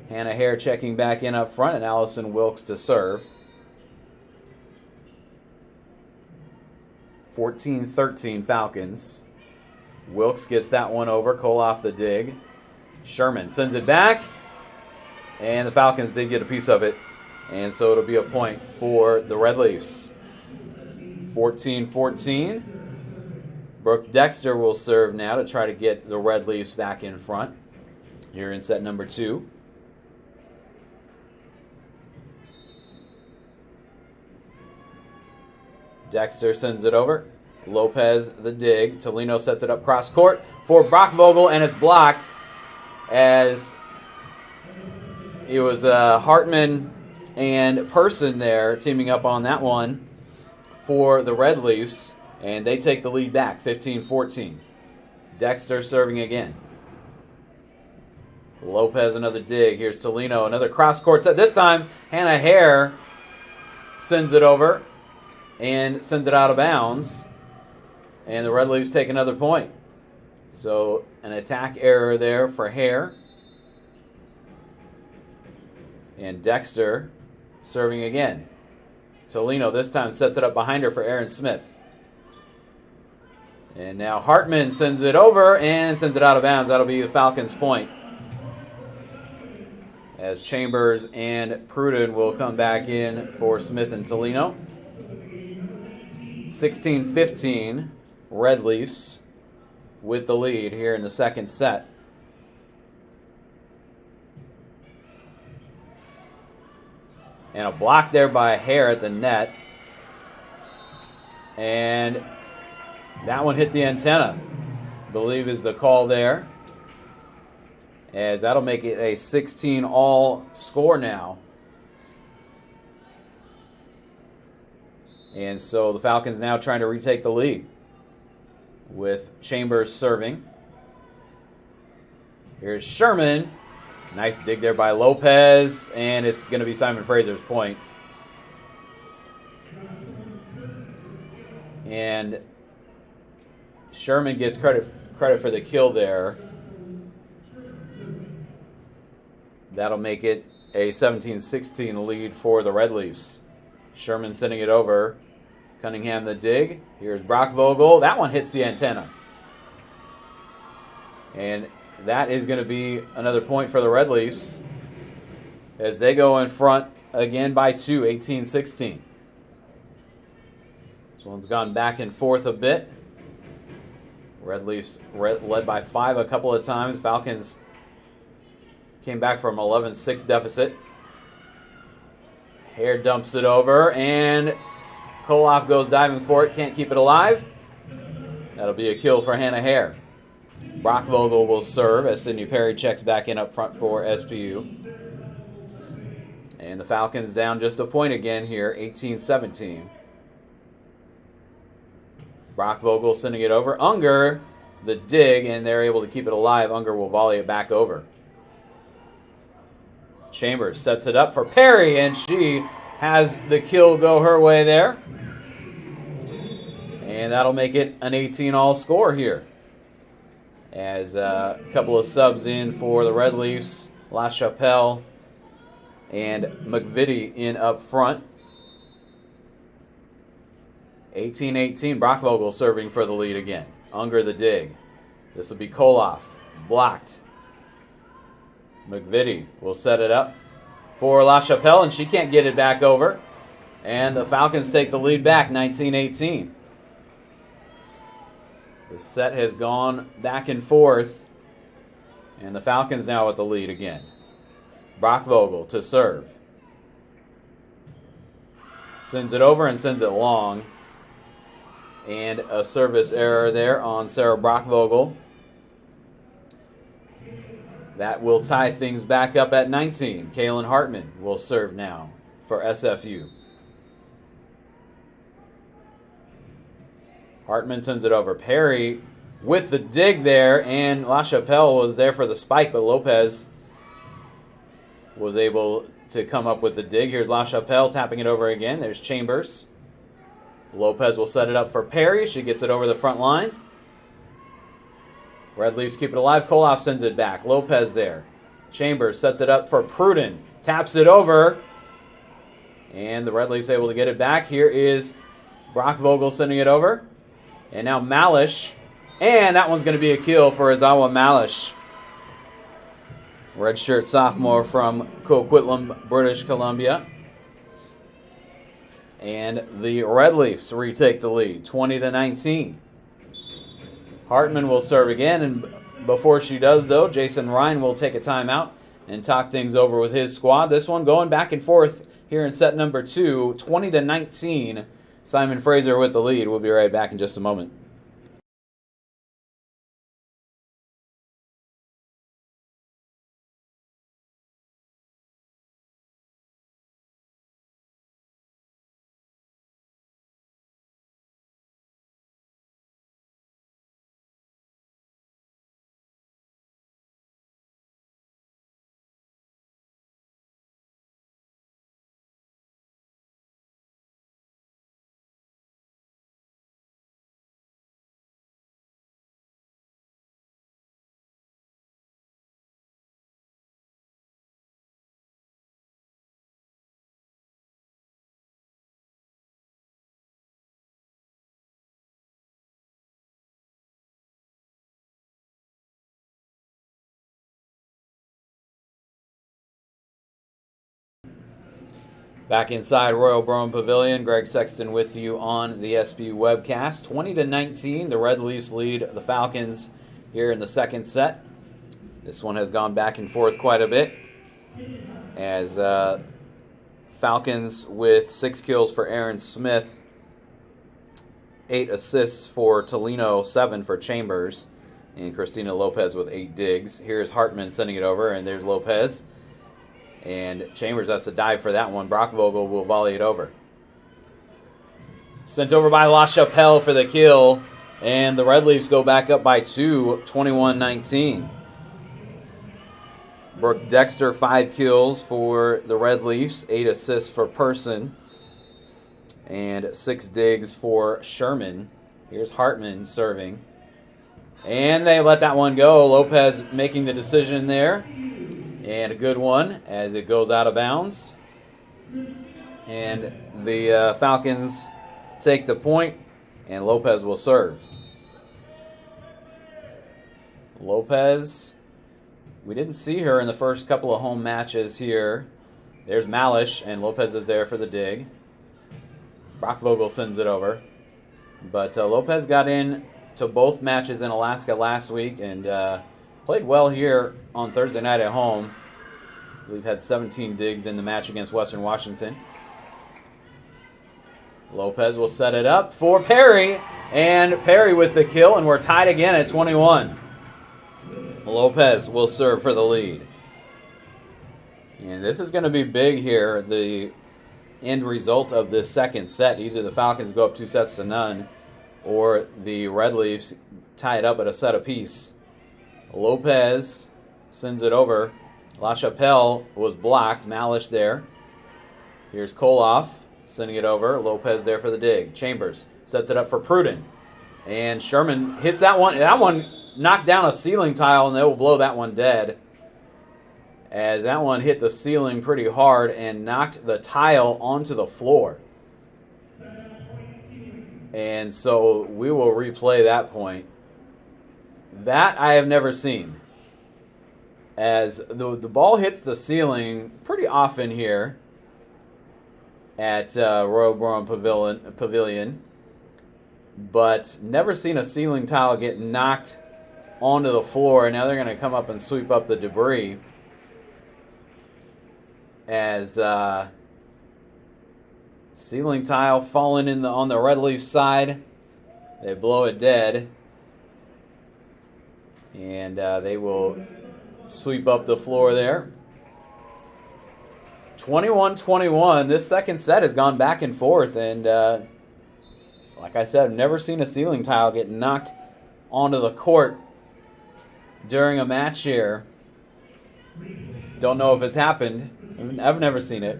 Hannah Hare checking back in up front, and Allison Wilkes to serve. 14-13 Falcons. Wilkes gets that one over. Koloff the dig. Sherman sends it back, and the Falcons did get a piece of it, and so it'll be a point for the Red Leafs. 14-14. Brooke Dexter will serve now to try to get the Red Leafs back in front here in set number 2. Dexter sends it over. Lopez the dig. Tolino sets it up cross court for Brockvogel, and it's blocked as it was Hartman and Person there teaming up on that one for the Red Leafs. And they take the lead back, 15-14. Dexter serving again. Lopez another dig. Here's Tolino, another cross-court set. This time, Hannah Hare sends it over and sends it out of bounds. And the Red Leafs take another point. So an attack error there for Hare. And Dexter serving again. Tolino this time sets it up behind her for Aaron Smith. And now Hartman sends it over and sends it out of bounds. That'll be the Falcons' point. As Chambers and Pruden will come back in for Smith and Tolino. 16-15, Red Leafs with the lead here in the second set. And a block there by Hare at the net. And that one hit the antenna, I believe is the call there. As that'll make it a 16-all score now. And so the Falcons now trying to retake the lead with Chambers serving. Here's Sherman. Nice dig there by Lopez, and it's going to be Simon Fraser's point. And Sherman gets credit for the kill there. That'll make it a 17-16 lead for the Red Leafs. Sherman sending it over. Cunningham the dig. Here's Brockvogel. That one hits the antenna. And that is going to be another point for the Red Leafs as they go in front again by 2, 18-16. This one's gone back and forth a bit. Red Leafs led by 5 a couple of times. Falcons came back from 11-6 deficit. Hare dumps it over, and Koloff goes diving for it. Can't keep it alive. That'll be a kill for Hannah Hare. Brockvogel will serve as Sidney Perry checks back in up front for SPU. And the Falcons down just a point again here, 18-17. Brockvogel sending it over. Unger, the dig, and they're able to keep it alive. Unger will volley it back over. Chambers sets it up for Perry, and she has the kill go her way there. And that'll make it an 18-all score here. As a couple of subs in for the Red Leafs, La Chapelle and McVitie in up front. 18-18, Brockvogel serving for the lead again. Unger the dig. This will be Koloff. Blocked. McVitie will set it up for La Chapelle, and she can't get it back over. And the Falcons take the lead back, 19-18. The set has gone back and forth, and the Falcons now with the lead again. Brockvogel to serve. Sends it over and sends it long. And a service error there on Sarah Brockvogel. That will tie things back up at 19. Kaylin Hartman will serve now for SFU. Hartman sends it over. Perry with the dig there, and La Chapelle was there for the spike, but Lopez was able to come up with the dig. Here's La Chapelle tapping it over again. There's Chambers. Lopez will set it up for Perry. She gets it over the front line. Red Leafs keep it alive. Koloff sends it back. Lopez there. Chambers sets it up for Pruden. Taps it over. And the Red Leafs able to get it back. Here is Brockvogel sending it over. And now Malish. And that one's going to be a kill for Azawa Malish. Redshirt sophomore from Coquitlam, British Columbia. And the Red Leafs retake the lead, 20-19. Hartman will serve again, and before she does, though, Jason Ryan will take a timeout and talk things over with his squad. This one going back and forth here in set number 2, 20-19. Simon Fraser with the lead. We'll be right back in just a moment. Back inside Royal Brome Pavilion, Greg Sexton with you on the SB webcast. 20-19, the Red Leafs lead the Falcons here in the second set. This one has gone back and forth quite a bit, as Falcons with 6 kills for Aaron Smith, 8 assists for Tolino, 7 for Chambers, and Christina Lopez with 8 digs. Here's Hartman sending it over, and there's Lopez. And Chambers has to dive for that one. Brockvogel will volley it over. Sent over by La Chapelle for the kill. And the Red Leafs go back up by 2, 21-19. Brooke Dexter, 5 kills for the Red Leafs. 8 assists for Person. And 6 digs for Sherman. Here's Hartman serving. And they let that one go. Lopez making the decision there. And a good one as it goes out of bounds. And the Falcons take the point, and Lopez will serve. Lopez, we didn't see her in the first couple of home matches here. There's Malish, and Lopez is there for the dig. Brockvogel sends it over. But Lopez got in to both matches in Alaska last week, and played well here on Thursday night at home. We've had 17 digs in the match against Western Washington. Lopez will set it up for Perry, and Perry with the kill, and we're tied again at 21. Lopez will serve for the lead. And this is going to be big here, the end result of this second set. Either the Falcons go up 2-0, or the Red Leafs tie it up at a set apiece. Lopez sends it over. LaChapelle was blocked. Malish there. Here's Koloff sending it over. Lopez there for the dig. Chambers sets it up for Pruden. And Sherman hits that one. That one knocked down a ceiling tile, and they will blow that one dead, as that one hit the ceiling pretty hard and knocked the tile onto the floor. And so we will replay that point. That I have never seen, as the ball hits the ceiling pretty often here at Royal Borough Pavilion, but never seen a ceiling tile get knocked onto the floor. And now they're going to come up and sweep up the debris, as ceiling tile falling on the Red Leaf side. They blow it dead, and they will sweep up the floor there. 21-21. This second set has gone back and forth, and like I said, I've never seen a ceiling tile get knocked onto the court during a match here. Don't know if it's happened. I've never seen it.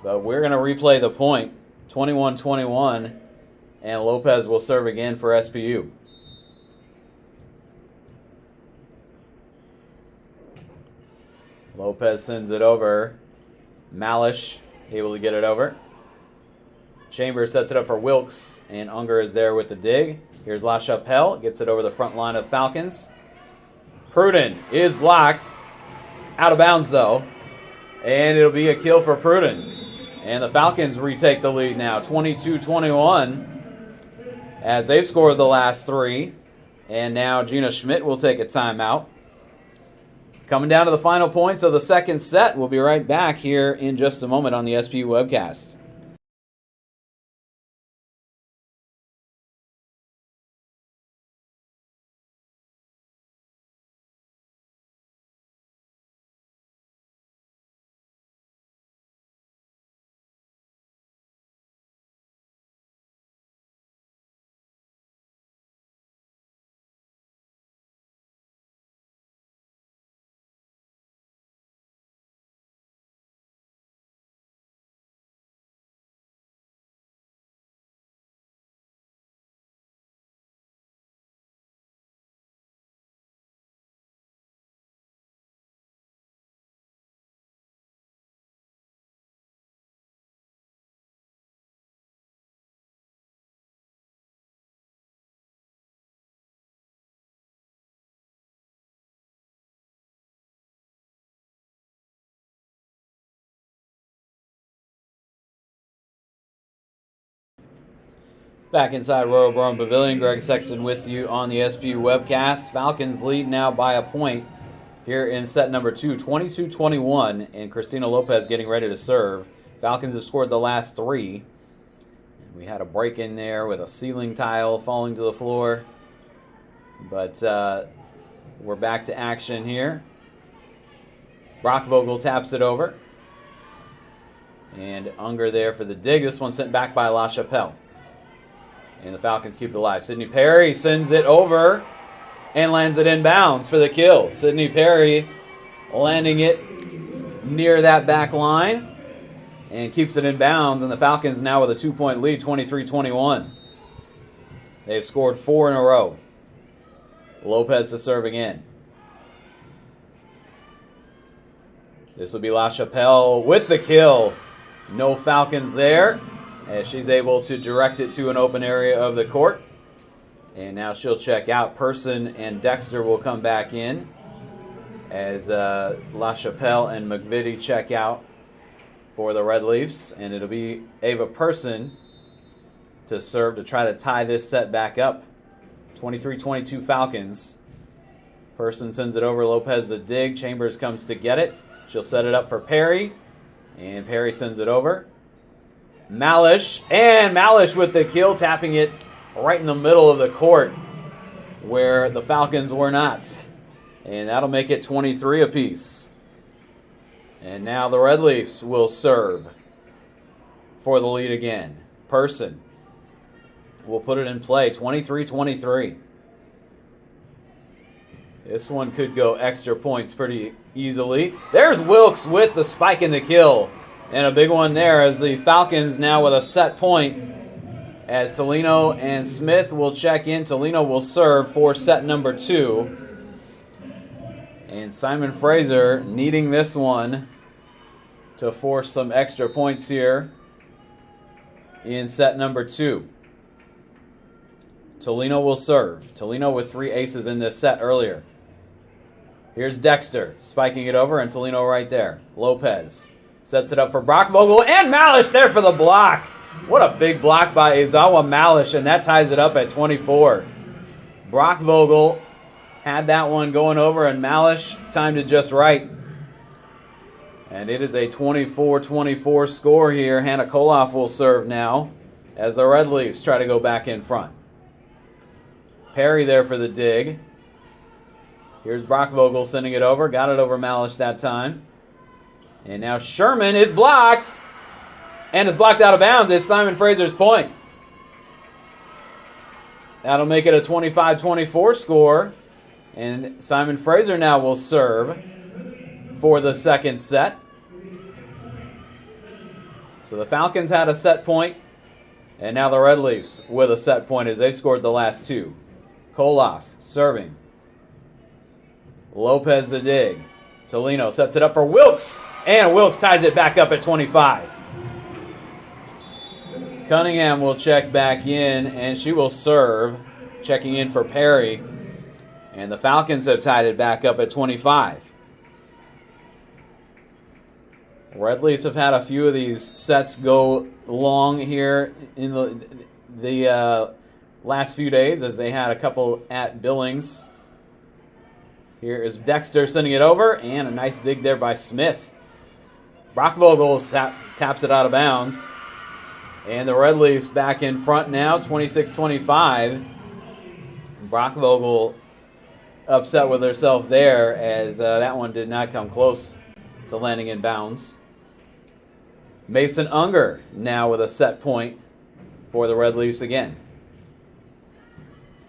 But we're going to replay the point. 21-21, and Lopez will serve again for SPU. Lopez sends it over. Malish able to get it over. Chambers sets it up for Wilkes, and Unger is there with the dig. Here's LaChapelle, gets it over the front line of Falcons. Pruden is blocked. Out of bounds, though. And it'll be a kill for Pruden. And the Falcons retake the lead now, 22-21, as they've scored the last three. And now Gina Schmidt will take a timeout. Coming down to the final points of the second set. We'll be right back here in just a moment on the SPU webcast. Back inside Royal Borough Pavilion, Greg Sexton with you on the SPU webcast. Falcons lead now by a point here in set number 2, 22-21, and Christina Lopez getting ready to serve. Falcons have scored the last three. We had a break in there with a ceiling tile falling to the floor, but we're back to action here. Brockvogel taps it over, and Unger there for the dig. This one sent back by LaChapelle. And the Falcons keep it alive. Sydney Perry sends it over and lands it inbounds for the kill. Sydney Perry landing it near that back line and keeps it inbounds. And the Falcons now with a 2-point lead, 23-21. They've scored 4 in a row. Lopez to serve again. This will be LaChapelle with the kill. No Falcons there, as she's able to direct it to an open area of the court. And now she'll check out. Person and Dexter will come back in as LaChapelle and McVitie check out for the Red Leafs. And it'll be Ava Person to serve to try to tie this set back up. 23-22 Falcons. Person sends it over. Lopez the dig. Chambers comes to get it. She'll set it up for Perry. And Perry sends it over. Malish, and Malish with the kill, tapping it right in the middle of the court where the Falcons were not. And that'll make it 23 apiece. And now the Red Leafs will serve for the lead again. Person will put it in play, 23-23. This one could go extra points pretty easily. There's Wilkes with the spike and the kill. And a big one there as the Falcons now with a set point. As Tolino and Smith will check in. Tolino will serve for set number 2. And Simon Fraser needing this one to force some extra points here in set number 2. Tolino will serve. Tolino with 3 aces in this set earlier. Here's Dexter spiking it over, and Tolino right there. Lopez sets it up for Brockvogel, and Malish there for the block. What a big block by Izawa Malish, and that ties it up at 24. Brockvogel had that one going over, and Malish timed it just right. And it is a 24-24 score here. Hannah Koloff will serve now as the Red Leafs try to go back in front. Perry there for the dig. Here's Brockvogel sending it over. Got it over Malish that time. And now Sherman is blocked. And is blocked out of bounds. It's Simon Fraser's point. That'll make it a 25-24 score. And Simon Fraser now will serve for the second set. So the Falcons had a set point. And now the Red Leafs with a set point as they've scored the last 2. Koloff serving. Lopez the dig. Tolino sets it up for Wilkes. And Wilkes ties it back up at 25. Cunningham will check back in, and she will serve. Checking in for Perry. And the Falcons have tied it back up at 25. Red Leafs have had a few of these sets go long here in the last few days, as they had a couple at Billings. Here is Dexter sending it over, and a nice dig there by Smith. Brockvogel taps it out of bounds. And the Red Leafs back in front now, 26-25. Brockvogel upset with herself there, as that one did not come close to landing in bounds. Mason Unger now with a set point for the Red Leafs again.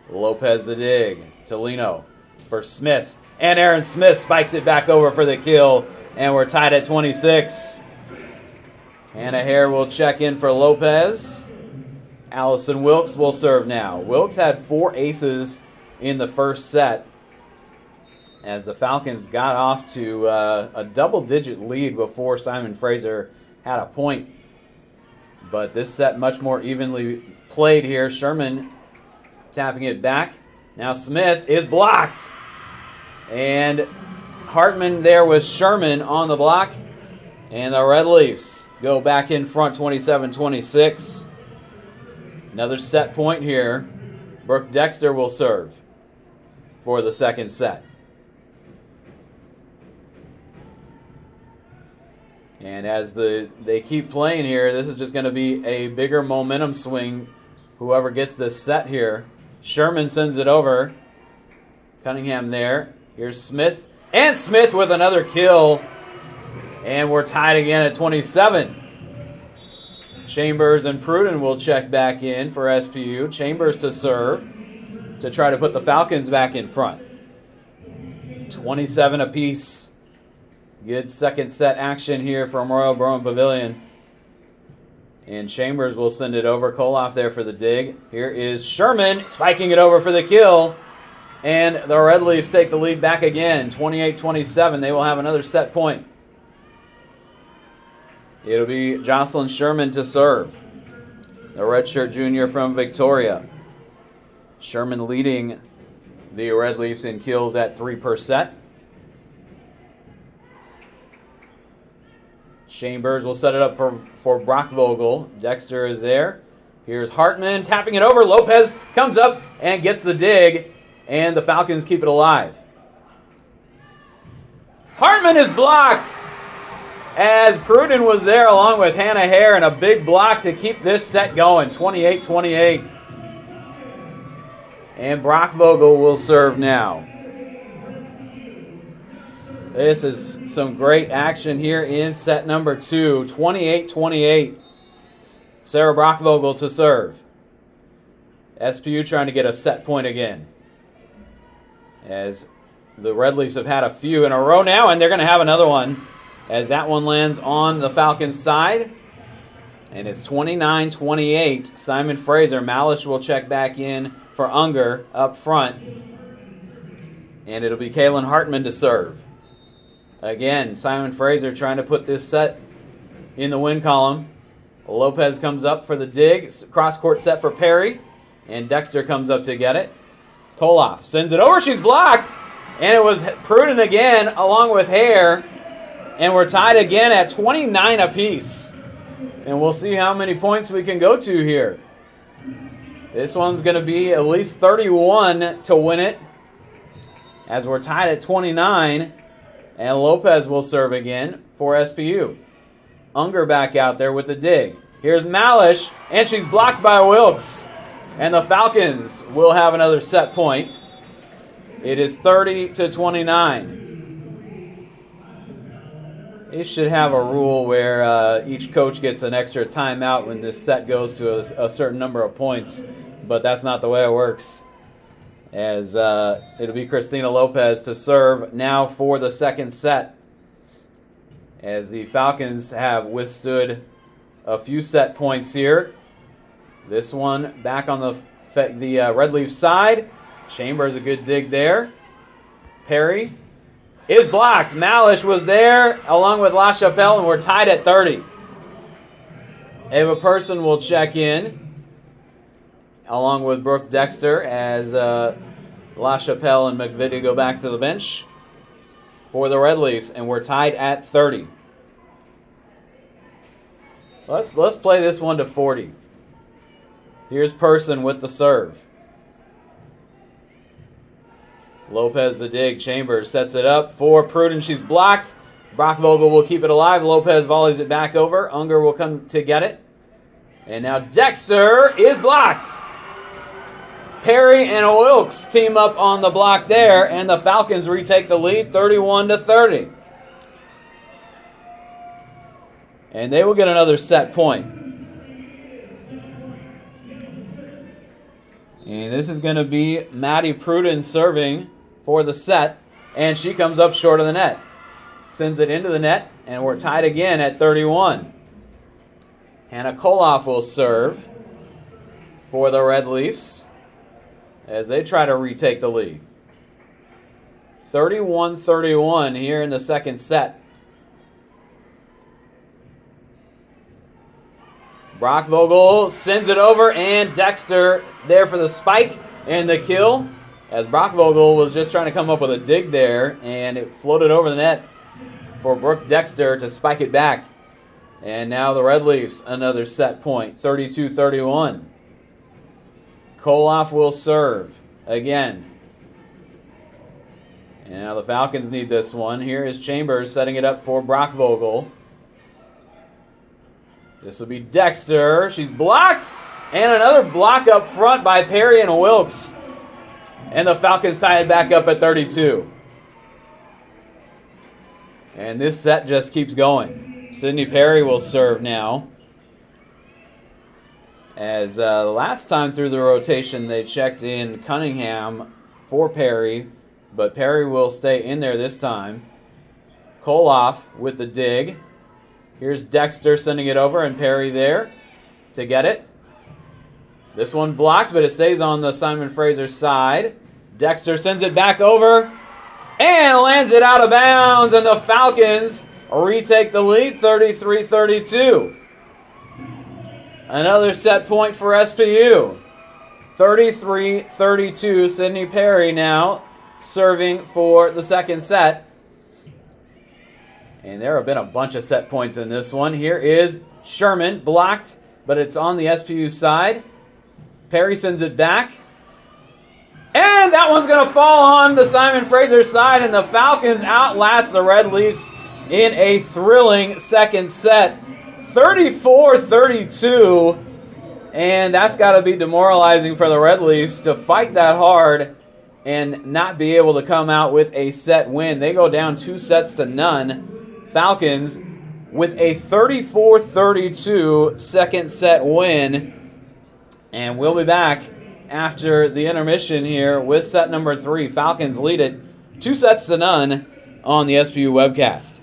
Lopez the dig. Tolino for Smith. And Aaron Smith spikes it back over for the kill. And we're tied at 26. Hannah Hare will check in for Lopez. Allison Wilkes will serve now. Wilkes had 4 aces in the first set, as the Falcons got off to a double-digit lead before Simon Fraser had a point. But this set much more evenly played here. Sherman tapping it back. Now Smith is blocked. And Hartman there with Sherman on the block. And the Red Leafs go back in front, 27-26. Another set point here. Brooke Dexter will serve for the second set. And as they keep playing here, this is just going to be a bigger momentum swing. Whoever gets this set here. Sherman sends it over. Cunningham there. Here's Smith. And Smith with another kill. And we're tied again at 27. Chambers and Pruden will check back in for SPU. Chambers to serve to try to put the Falcons back in front. 27 apiece. Good second set action here from Royal Brown Pavilion. And Chambers will send it over. Koloff there for the dig. Here is Sherman spiking it over for the kill. And the Red Leafs take the lead back again. 28-27. They will have another set point. It'll be Jocelyn Sherman to serve. The redshirt junior from Victoria. Sherman leading the Red Leafs in kills at 3 per set. Chambers will set it up for Brockvogel. Dexter is there. Here's Hartman tapping it over. Lopez comes up and gets the dig. And the Falcons keep it alive. Hartman is blocked, as Pruden was there along with Hannah Hare, and a big block to keep this set going. 28-28. And Brockvogel will serve now. This is some great action here in set number 2. 28-28. Sarah Brockvogel to serve. SPU trying to get a set point again, as The Red Leafs have had a few in a row now, and they're going to have another one as that one lands on the Falcons' side. And it's 29-28. Simon Fraser. Malish will check back in for Unger up front. And it'll be Kalen Hartman to serve. Again, Simon Fraser trying to put this set in the win column. Lopez comes up for the dig. Cross-court set for Perry. And Dexter comes up to get it. Koloff sends it over. She's blocked. And it was Pruden again along with Hare. And we're tied again at 29 apiece. And we'll see how many points we can go to here. This one's going to be at least 31 to win it. As we're tied at 29. And Lopez will serve again for SPU. Unger back out there with the dig. Here's Malish. And she's blocked by Wilkes. And the Falcons will have another set point. It is 30-29. They should have a rule where each coach gets an extra timeout when this set goes to a certain number of points. But that's not the way it works. As it'll be Christina Lopez to serve now for the second set. As the Falcons have withstood a few set points here. This one back on the Red Leaf side. Chambers a good dig there. Perry is blocked. Malish was there along with LaChapelle, and we're tied at 30. Ava Person will check in along with Brooke Dexter as LaChapelle and McVitie go back to the bench for the Red Leafs, and we're tied at 30. Let's play this one to 40. Here's Person with the serve. Lopez the dig. Chambers sets it up for Pruden. She's blocked. Brockvogel will keep it alive. Lopez volleys it back over. Unger will come to get it. And now Dexter is blocked. Perry and Wilkes team up on the block there, and the Falcons retake the lead 31-30. And they will get another set point. And this is going to be Maddie Pruden serving for the set. And she comes up short of the net. Sends it into the net. And we're tied again at 31. Hannah Koloff will serve for the Red Leafs as they try to retake the lead. 31-31 here in the second set. Brockvogel sends it over, and Dexter there for the spike and the kill. As Brockvogel was just trying to come up with a dig there, and it floated over the net for Brooke Dexter to spike it back. And now the Red Leafs, another set point, 32-31. Koloff will serve again. And now the Falcons need this one. Here is Chambers setting it up for Brockvogel. This will be Dexter. She's blocked. And another block up front by Perry and Wilkes. And the Falcons tie it back up at 32. And this set just keeps going. Sydney Perry will serve now. As last time through the rotation, they checked in Cunningham for Perry. But Perry will stay in there this time. Koloff with the dig. Here's Dexter sending it over, and Perry there to get it. This one blocked, but it stays on the Simon Fraser side. Dexter sends it back over and lands it out of bounds, and the Falcons retake the lead 33-32. Another set point for SPU. 33-32. Sydney Perry now serving for the second set. And there have been a bunch of set points in this one. Here is Sherman, blocked, but it's on the SPU side. Perry sends it back. And that one's going to fall on the Simon Fraser side, and the Falcons outlast the Red Leafs in a thrilling second set. 34-32. And that's got to be demoralizing for the Red Leafs to fight that hard and not be able to come out with a set win. They go down 2-0. Falcons with a 34-32 second set win. And we'll be back after the intermission here with set number 3. Falcons lead it 2-0 on the SPU webcast.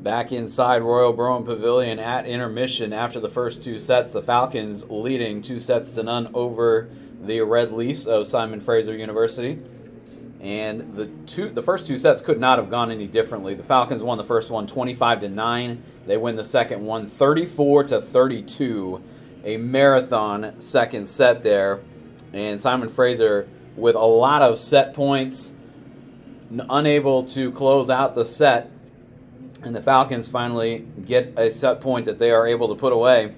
Back inside Royal Brown Pavilion at intermission after the first 2 sets, the Falcons leading 2-0 over the Red Leafs of Simon Fraser University. And the first 2 sets could not have gone any differently. The Falcons won the first one 25-9. They win the second one 34-32. A marathon second set there. And Simon Fraser with a lot of set points, unable to close out the set. And the Falcons finally get a set point that they are able to put away.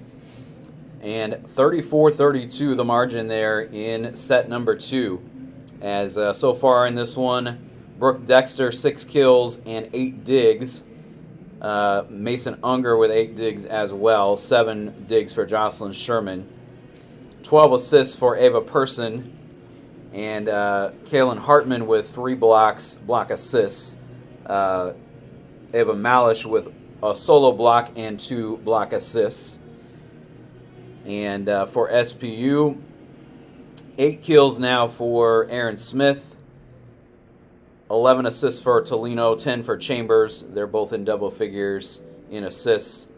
And 34-32 the margin there in set number 2. As so far in this one, Brooke Dexter 6 kills and 8 digs. Mason Unger with 8 digs as well. 7 digs for Jocelyn Sherman. 12 assists for Ava Person. And Kaylin Hartman with 3 block assists. Ava Malish with a solo block and 2 block assists. And for SPU, 8 kills now for Aaron Smith. 11 assists for Tolino, 10 for Chambers. They're both in double figures in assists.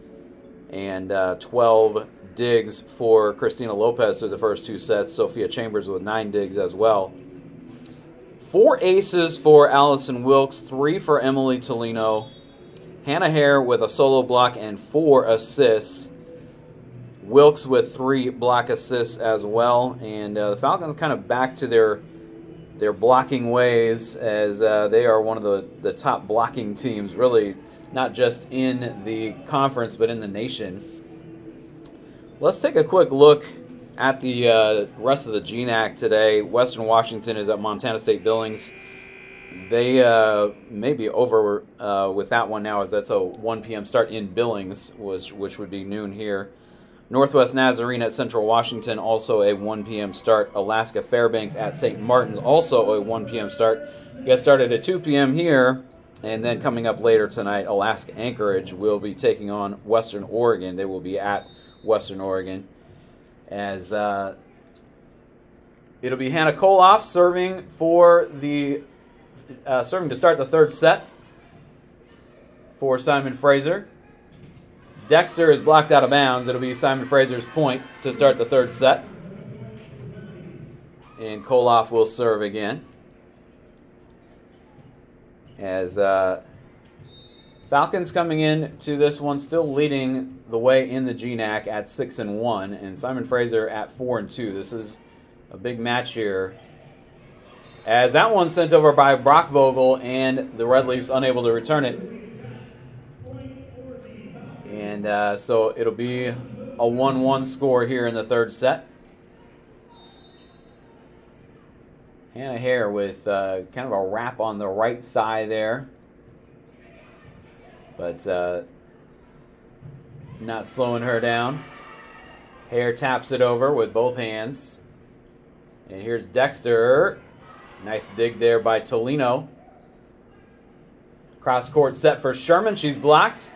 And 12 digs for Christina Lopez through the first 2 sets. Sophia Chambers with 9 digs as well. 4 aces for Allison Wilkes, 3 for Emily Tolino. Hannah Hare with a solo block and 4 assists. Wilkes with 3 block assists as well. And the Falcons kind of back to their blocking ways, as they are one of the top blocking teams, really, not just in the conference but in the nation. Let's take a quick look at the rest of the GNAC today. Western Washington is at Montana State Billings. They may be over with that one now, as that's a 1 p.m. start in Billings, which would be noon here. Northwest Nazarene at Central Washington, also a 1 p.m. start. Alaska Fairbanks at St. Martin's, also a 1 p.m. start. Get started at 2 p.m. here And then coming up later tonight, Alaska Anchorage will be taking on Western Oregon. They will be at Western Oregon. As it'll be Hannah Koloff serving for the serving to start the third set for Simon Fraser. Dexter is blocked out of bounds. It'll be Simon Fraser's point to start the third set. And Koloff will serve again. As Falcons coming in to this one, still leading the way in the GNAC at 6-1, and Simon Fraser at 4-2. This is a big match here. As that one sent over by Brock Vogel, and the Red Leafs unable to return it. And so it'll be a 1-1 score here in the third set. Hannah Hare with kind of a wrap on the right thigh there. But not slowing her down. Hare taps it over with both hands. And here's Dexter. Nice dig there by Tolino. Cross court set for Sherman. She's blocked.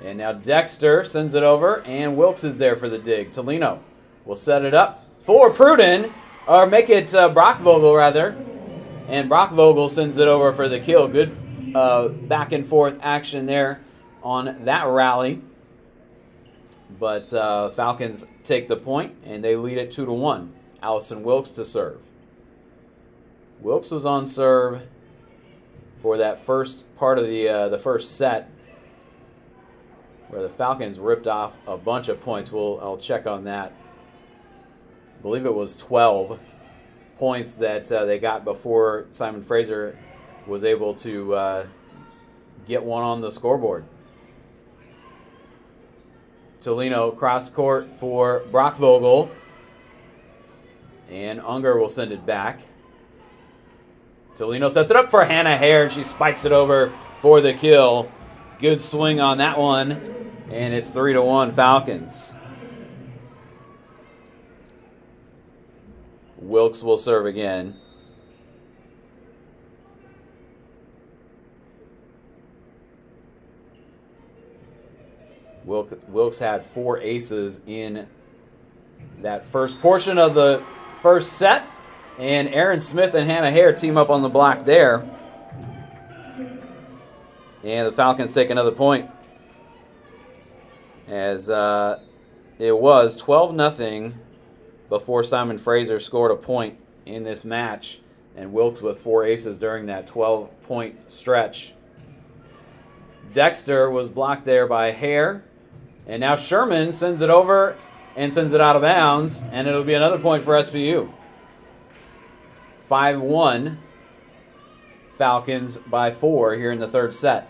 And now Dexter sends it over. And Wilkes is there for the dig. Tolino will set it up for Pruden. Or make it Brock Vogel, rather. And Brock Vogel sends it over for the kill. Good back and forth action there on that rally. But Falcons take the point, and they lead it 2-1. Allison Wilkes to serve. Wilkes was on serve for that first part of the first set, where the Falcons ripped off a bunch of points. I'll check on that. I believe it was 12 points that they got before Simon Fraser was able to get one on the scoreboard. Tolino cross court for Brock Vogel. And Unger will send it back. Tolino sets it up for Hannah Hare, and she spikes it over for the kill. Good swing on that one. And it's 3-1 Falcons. Wilkes will serve again. Wilkes had 4 aces in that first portion of the first set. And Aaron Smith and Hannah Hare team up on the block there. And the Falcons take another point. As it was 12-0 before Simon Fraser scored a point in this match. And Wilkes with 4 aces during that 12-point stretch. Dexter was blocked there by Hare. And now Sherman sends it over and sends it out of bounds. And it'll be another point for SPU. 5-1. Falcons by 4 here in the third set.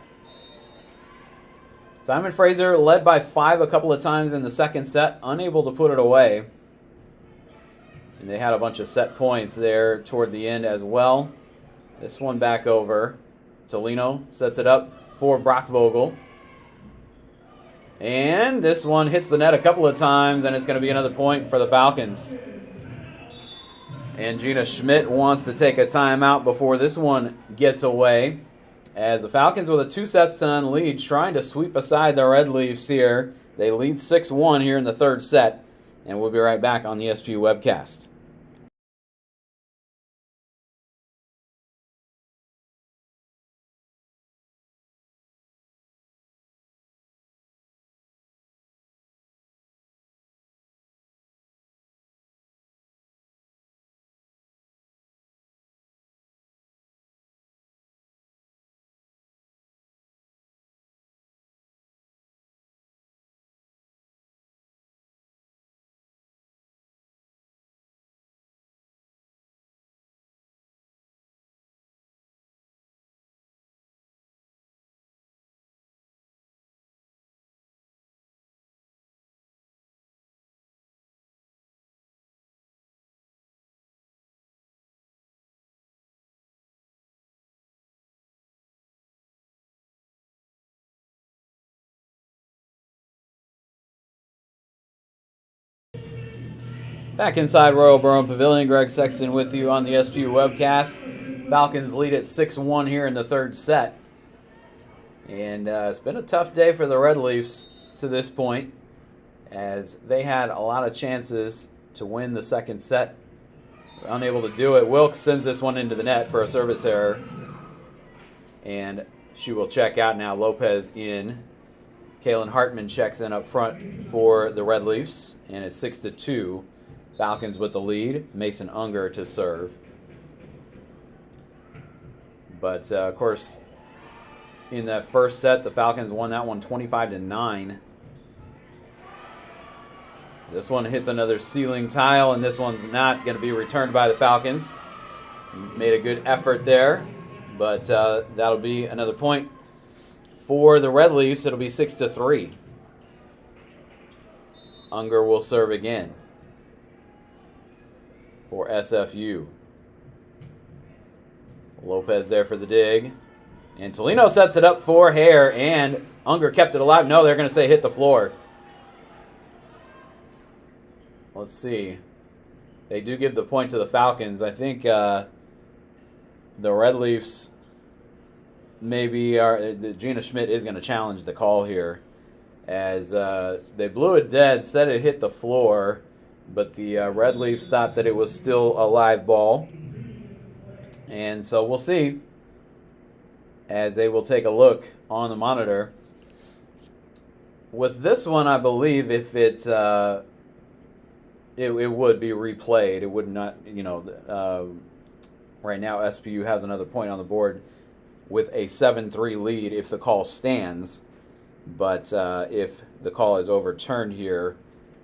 Simon Fraser led by 5 a couple of times in the second set. Unable to put it away. And they had a bunch of set points there toward the end as well. This one back over. Tolino sets it up for Brock Vogel. And this one hits the net a couple of times, and it's going to be another point for the Falcons. And Gina Schmidt wants to take a timeout before this one gets away. As the Falcons with a 2-0 lead, trying to sweep aside the Red Leafs here. They lead 6-1 here in the third set. And we'll be right back on the SPU webcast. Back inside Royal Burrow Pavilion, Greg Sexton with you on the SPU webcast. Falcons lead at 6-1 here in the third set. And it's been a tough day for the Red Leafs to this point, as they had a lot of chances to win the second set. Unable to do it. Wilkes sends this one into the net for a service error. And she will check out now. Lopez in. Kaylin Hartman checks in up front for the Red Leafs. And it's 6-2. Falcons with the lead. Mason Unger to serve. But, of course, in that first set, the Falcons won that one 25-9. This one hits another ceiling tile, and this one's not going to be returned by the Falcons. Made a good effort there, but that'll be another point for the Red Leafs. It'll be 6-3. Unger will serve again for SFU. Lopez there for the dig. And Tolino sets it up for Hare, and Unger kept it alive. No, they're going to say hit the floor. Let's see. They do give the point to the Falcons. I think the Red Leafs maybe are. Gina Schmidt is going to challenge the call here, as they blew it dead, said it hit the floor, but the Red Leafs thought that it was still a live ball. And so we'll see, as they will take a look on the monitor. With this one, I believe if it would be replayed. It would not, right now SPU has another point on the board with a 7-3 lead if the call stands. But if the call is overturned here,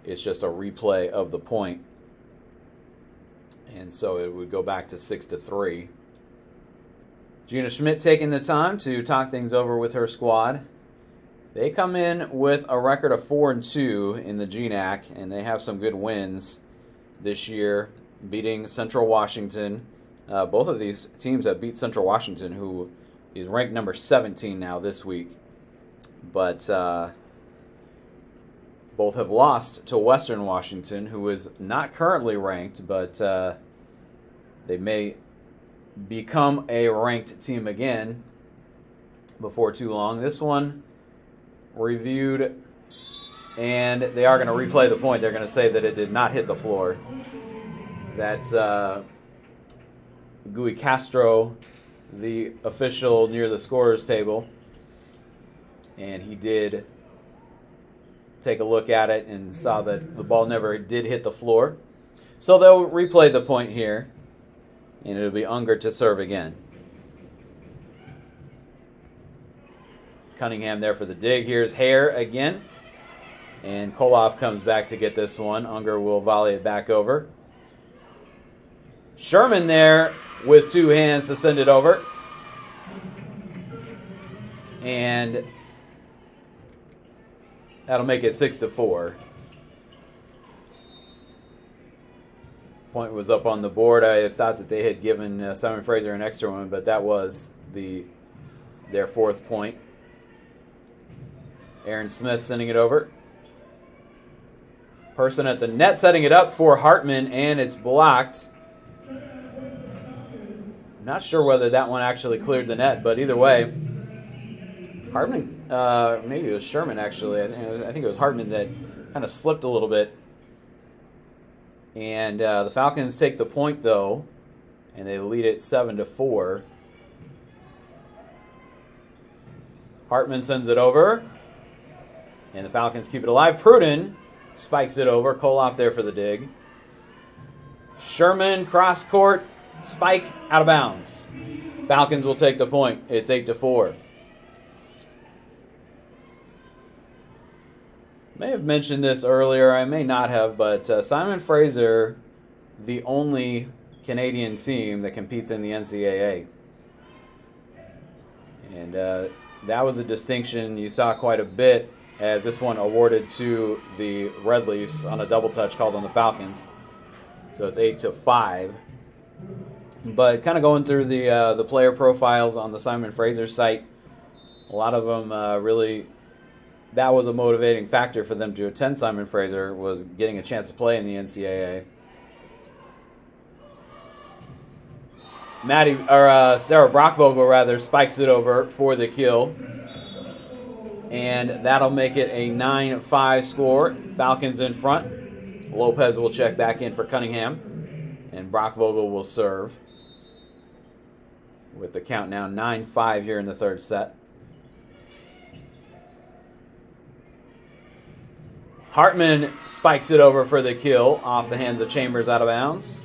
it's just a replay of the point. And so it would go back to 6-3. Gina Schmidt taking the time to talk things over with her squad. They come in with a record of 4-2 in the GNAC, and they have some good wins this year, beating Central Washington. Both of these teams have beat Central Washington, who is ranked number 17 now this week. But both have lost to Western Washington, who is not currently ranked, but they may become a ranked team again before too long. This one reviewed, and they are going to replay the point. They're going to say that it did not hit the floor. That's Gui Castro, the official near the scorer's table, and he did take a look at it and saw that the ball never did hit the floor. So they'll replay the point here, and it'll be Unger to serve again. Cunningham there for the dig. Here's Hare again. And Koloff comes back to get this one. Unger will volley it back over. Sherman there with two hands to send it over. And that'll make it 6-4. Point was up on the board. I thought that they had given Simon Fraser an extra one, but that was their fourth point. Aaron Smith sending it over. Person at the net setting it up for Hartman, and it's blocked. Not sure whether that one actually cleared the net, but either way, Hartman, maybe it was Sherman actually. I think it was Hartman that kind of slipped a little bit. And the Falcons take the point, though, and they lead it 7-4. Hartman sends it over, and the Falcons keep it alive. Pruden spikes it over. Koloff there for the dig. Sherman, cross court, spike, out of bounds. Falcons will take the point. It's 8-4. May have mentioned this earlier, I may not have, but Simon Fraser, the only Canadian team that competes in the NCAA. And that was a distinction you saw quite a bit, as this one awarded to the Red Leafs on a double touch called on the Falcons. So it's 8-5. But kind of going through the player profiles on the Simon Fraser site, a lot of them really, that was a motivating factor for them to attend Simon Fraser, was getting a chance to play in the NCAA. Sarah Brockvogel rather spikes it over for the kill. And that'll make it a 9-5 score. Falcons in front. Lopez will check back in for Cunningham. And Brockvogel will serve. With the count now 9-5 here in the third set. Hartman spikes it over for the kill off the hands of Chambers out of bounds.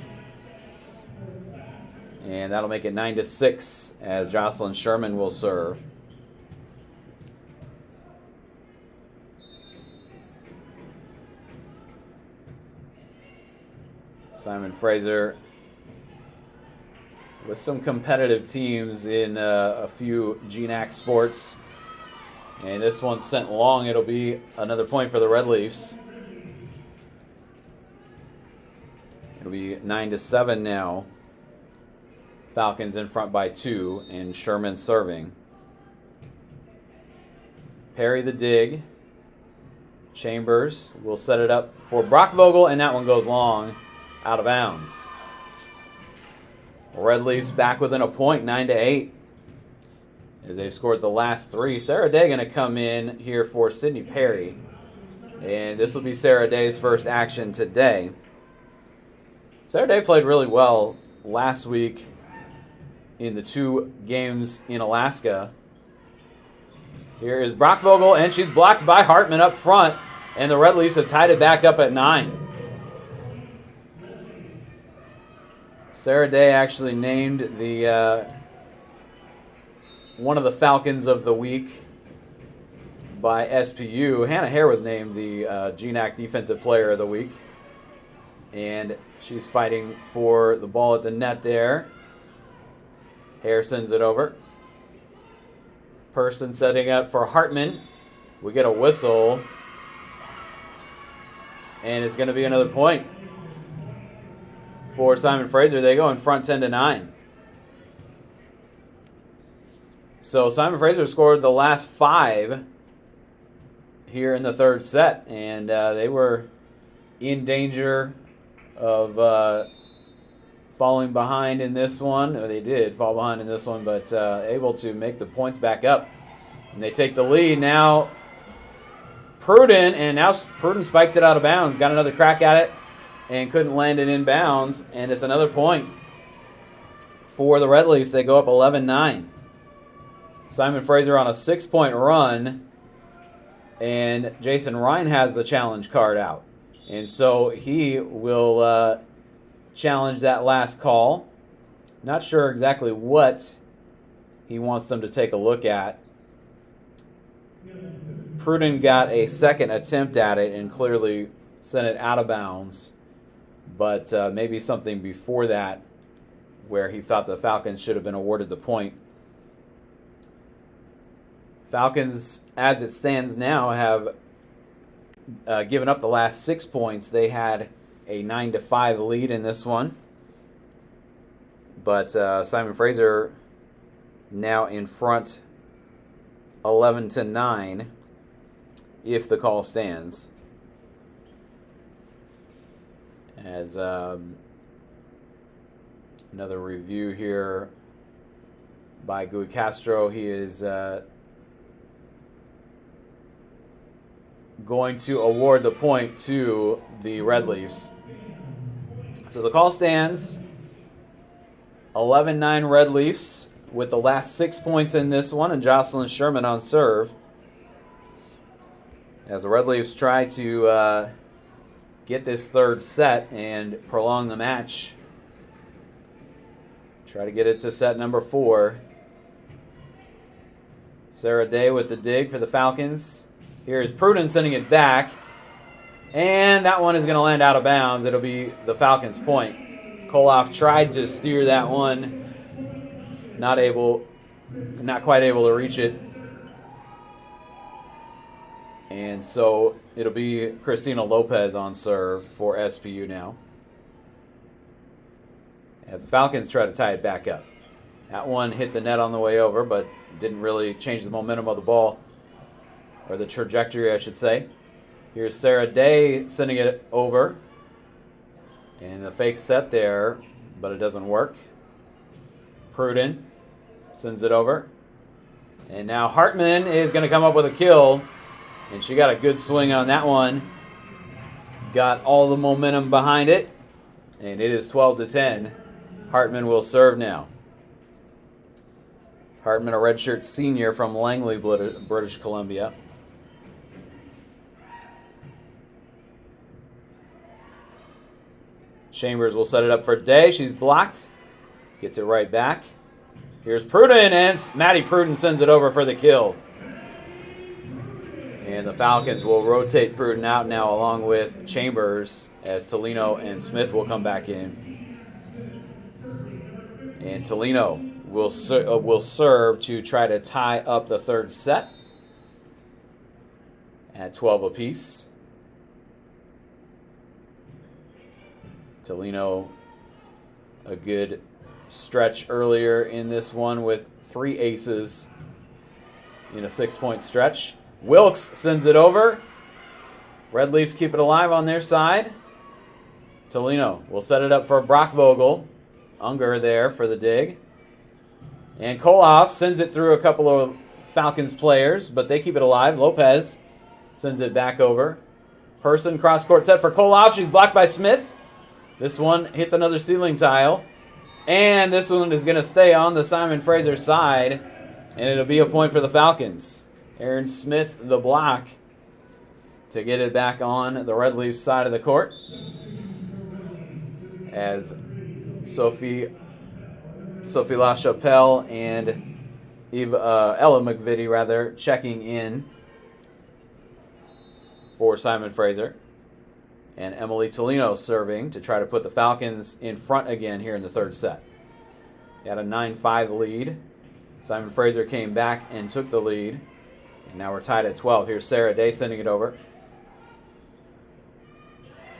And that'll make it 9-6 as Jocelyn Sherman will serve. Simon Fraser with some competitive teams in a few GNAC sports. And this one's sent long. It'll be another point for the Red Leafs. It'll be 9-7 now. Falcons in front by 2, and Sherman serving. Perry the dig. Chambers will set it up for Brockvogel, and that one goes long. Out of bounds. Red Leafs back within a point, 9-8. As they've scored the last 3. Sarah Day going to come in here for Sydney Perry. And this will be Sarah Day's first action today. Sarah Day played really well last week in the 2 games in Alaska. Here is Brockvogel, and she's blocked by Hartman up front. And the Red Leafs have tied it back up at 9. Sarah Day actually named the one of the Falcons of the week by SPU. Hannah Hare was named the GNAC Defensive Player of the Week. And she's fighting for the ball at the net there. Hare sends it over. Person setting up for Hartman. We get a whistle. And it's going to be another point for Simon Fraser. They go in front 10-9. So Simon Fraser scored the last 5 here in the third set, and they were in danger of falling behind in this one. They did fall behind in this one, but able to make the points back up. And they take the lead now. Pruden, and now Pruden spikes it out of bounds. Got another crack at it and couldn't land it in bounds, and it's another point for the Red Leafs. They go up 11-9. Simon Fraser on a 6-point run, and Jason Ryan has the challenge card out. And so he will challenge that last call. Not sure exactly what he wants them to take a look at. Pruden got a second attempt at it and clearly sent it out of bounds. But maybe something before that where he thought the Falcons should have been awarded the point. Falcons, as it stands now, have given up the last 6 points. They had a 9-5 lead in this one. But Simon Fraser now in front 11-9 if the call stands. As another review here by Gui Castro. He is going to award the point to the Red Leafs. So the call stands 11-9 Red Leafs with the last 6 points in this one, and Jocelyn Sherman on serve. As the Red Leafs try to get this third set and prolong the match. Try to get it to set number 4. Sarah Day with the dig for the Falcons. Here's Pruden sending it back. And that one is going to land out of bounds. It'll be the Falcons' point. Koloff tried to steer that one. Not quite able to reach it. And so it'll be Christina Lopez on serve for SPU now. As the Falcons try to tie it back up. That one hit the net on the way over, but didn't really change the momentum of the ball. Or the trajectory, I should say. Here's Sarah Day sending it over. And the fake set there, but it doesn't work. Pruden sends it over. And now Hartman is going to come up with a kill. And she got a good swing on that one. Got all the momentum behind it. And it is 12-10. Hartman will serve now. Hartman, a redshirt senior from Langley, British Columbia. Chambers will set it up for Day. She's blocked. Gets it right back. Here's Pruden, and Maddie Pruden sends it over for the kill. And the Falcons will rotate Pruden out now along with Chambers as Tolino and Smith will come back in. And Tolino will serve to try to tie up the third set at 12 apiece. Tolino, a good stretch earlier in this one with 3 aces in a 6-point stretch. Wilkes sends it over. Red Leafs keep it alive on their side. Tolino will set it up for Brockvogel. Unger there for the dig. And Koloff sends it through a couple of Falcons players, but they keep it alive. Lopez sends it back over. Person cross-court set for Koloff. She's blocked by Smith. This one hits another ceiling tile. And this one is going to stay on the Simon Fraser side, and it'll be a point for the Falcons. Aaron Smith, the block, to get it back on the Red Leafs side of the court. As Sophie LaChapelle and Ella McVitie, checking in for Simon Fraser. And Emily Tolino serving to try to put the Falcons in front again here in the third set. They had a 9-5 lead. Simon Fraser came back and took the lead. And now we're tied at 12. Here's Sarah Day sending it over.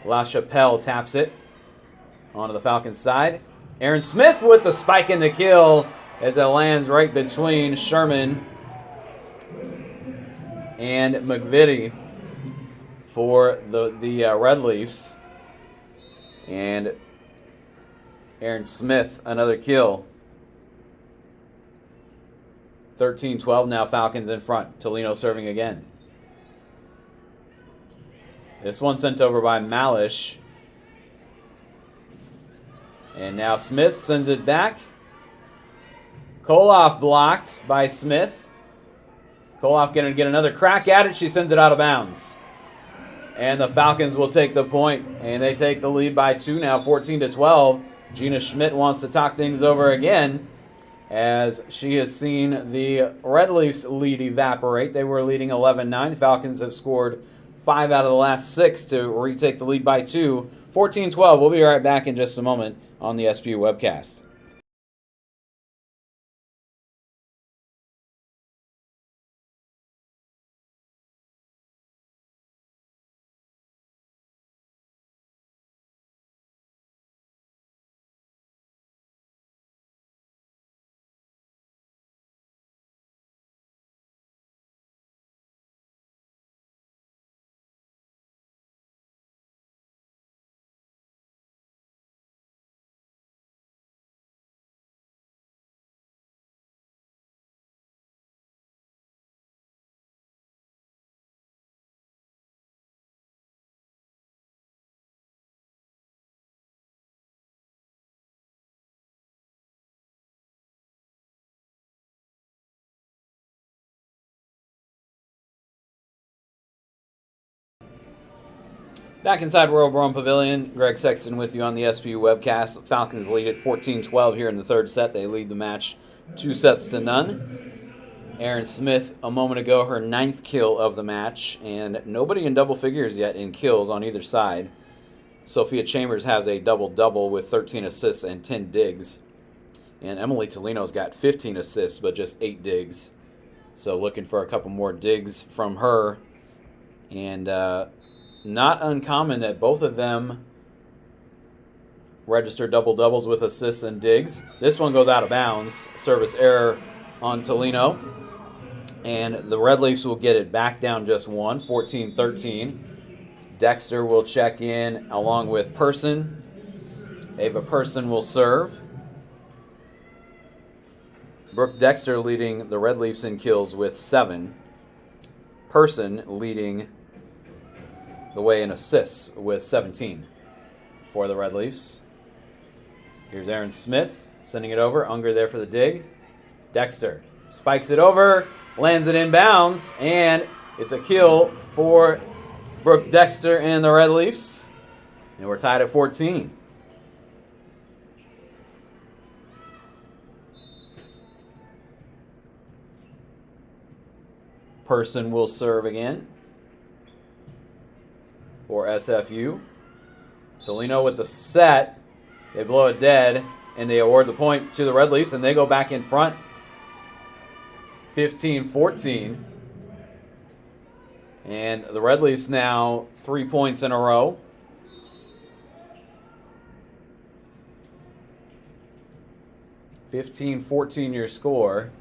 LaChapelle taps it onto the Falcons side. Aaron Smith with the spike and the kill as it lands right between Sherman and McVitie for the Red Leafs. And Aaron Smith, another kill. 13-12 now, Falcons in front. Tolino serving again. This one sent over by Malish. And now Smith sends it back. Koloff blocked by Smith. Koloff going to get another crack at it. She sends it out of bounds. And the Falcons will take the point. And they take the lead by 2 now, 14-12. Gina Schmidt wants to talk things over again, as she has seen the Red Leafs lead evaporate. They were leading 11-9. The Falcons have scored 5 out of the last 6 to retake the lead by 2. 14-12. We'll be right back in just a moment on the SBU webcast. Back inside Royal Brown Pavilion, Greg Sexton with you on the SBU webcast. Falcons lead at 14-12 here in the third set. They lead the match 2-0. Aaron Smith, a moment ago, her 9th kill of the match, and nobody in double figures yet in kills on either side. Sophia Chambers has a double-double with 13 assists and 10 digs. And Emily Tolino's got 15 assists, but just 8 digs. So looking for a couple more digs from her. And not uncommon that both of them register double-doubles with assists and digs. This one goes out of bounds. Service error on Tolino. And the Red Leafs will get it back down just 1, 14-13. Dexter will check in along with Person. Ava Person will serve. Brooke Dexter leading the Red Leafs in kills with 7. Person leading the way in assists with 17 for the Red Leafs. Here's Aaron Smith sending it over. Unger there for the dig. Dexter spikes it over, lands it in bounds, and it's a kill for Brooke Dexter and the Red Leafs. And we're tied at 14. Person will serve again for SFU. Tolino with the set. They blow it dead, and they award the point to the Red Leafs, and they go back in front 15-14. And the Red Leafs now 3 points in a row. (15-14) your score.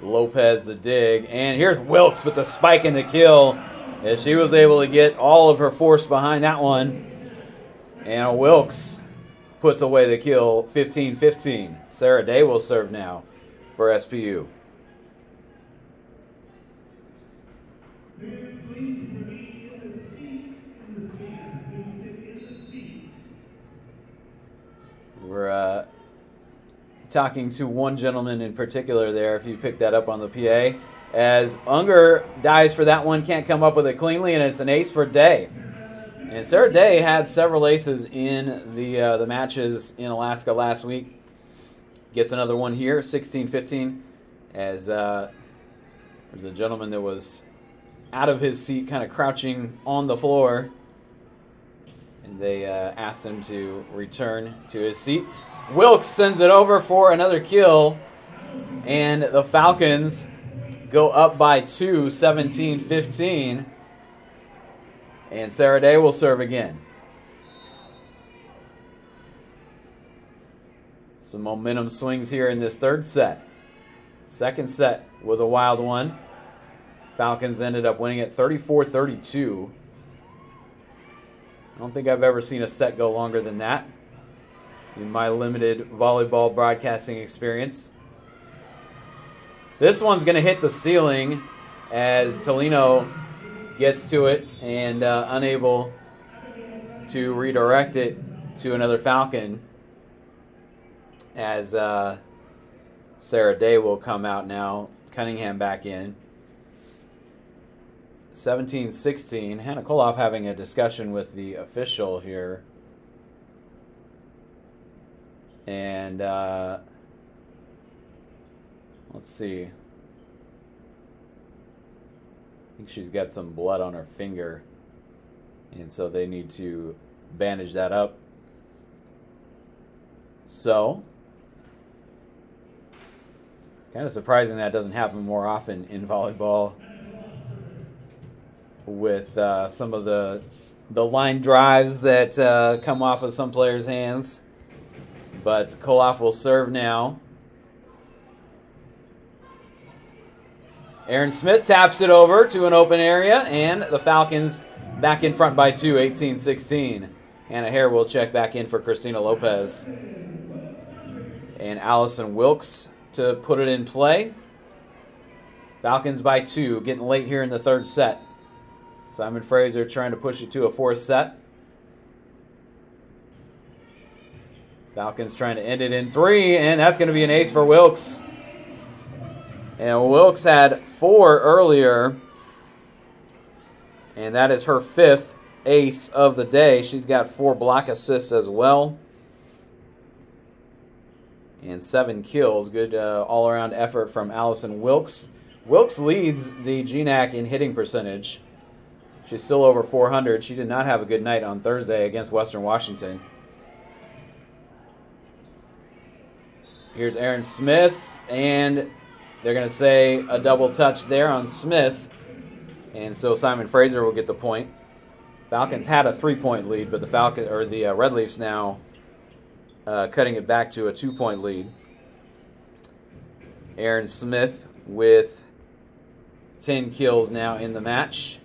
Lopez the dig, and here's Wilkes with the spike and the kill, as she was able to get all of her force behind that one. And Wilkes puts away the kill, 15-15. Sarah Day will serve now for SPU. We're talking to one gentleman in particular there, if you picked that up on the PA, as Unger dives for that one, can't come up with it cleanly, and it's an ace for Day. And Sarah Day had several aces in the matches in Alaska last week. Gets another one here, 16-15, as there's a gentleman that was out of his seat, kind of crouching on the floor, and they asked him to return to his seat. Wilkes sends it over for another kill, and the Falcons go up by 2, 17-15, and Sarah Day will serve again. Some momentum swings here in this third set. Second set was a wild one. Falcons ended up winning it 34-32. I don't think I've ever seen a set go longer than that in my limited volleyball broadcasting experience. This one's going to hit the ceiling as Tolino gets to it and unable to redirect it to another Falcon, as Sarah Day will come out now. Cunningham back in. 17-16. Hannah Koloff having a discussion with the official here. And let's see. I think she's got some blood on her finger, and so they need to bandage that up. So, kind of surprising that doesn't happen more often in volleyball, with some of the line drives that come off of some players' hands. But Koloff will serve now. Aaron Smith taps it over to an open area, and the Falcons back in front by 2, 18-16. Hannah Hare will check back in for Christina Lopez. And Allison Wilkes to put it in play. Falcons by 2, getting late here in the third set. Simon Fraser trying to push it to a fourth set. Falcons trying to end it in 3, and that's going to be an ace for Wilkes. And Wilkes had 4 earlier, and that is her 5th ace of the day. She's got 4 block assists as well, and 7 kills. Good all-around effort from Allison Wilkes. Wilkes leads the GNAC in hitting percentage. She's still over 400. She did not have a good night on Thursday against Western Washington. Here's Aaron Smith, and they're going to say a double touch there on Smith, and so Simon Fraser will get the point. Falcons had a 3-point lead, but the Red Leafs now cutting it back to a 2-point lead. Aaron Smith with 10 kills now in the match.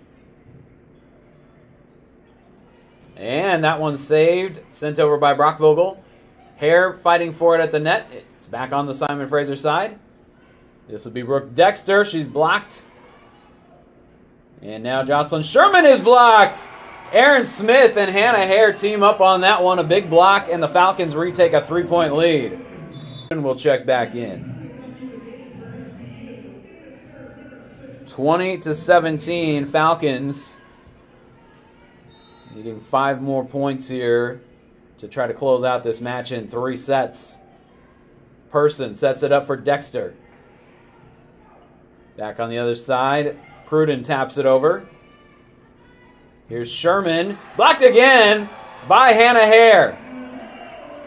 And that one's saved, sent over by Brockvogel. Hare fighting for it at the net. It's back on the Simon Fraser side. This will be Brooke Dexter. She's blocked. And now Jocelyn Sherman is blocked. Aaron Smith and Hannah Hare team up on that one. A big block, and the Falcons retake a 3-point lead. And we'll check back in. 20-17 Falcons. Needing 5 more points here to try to close out this match in 3 sets. Person sets it up for Dexter. Back on the other side, Pruden taps it over. Here's Sherman. Blocked again by Hannah Hare.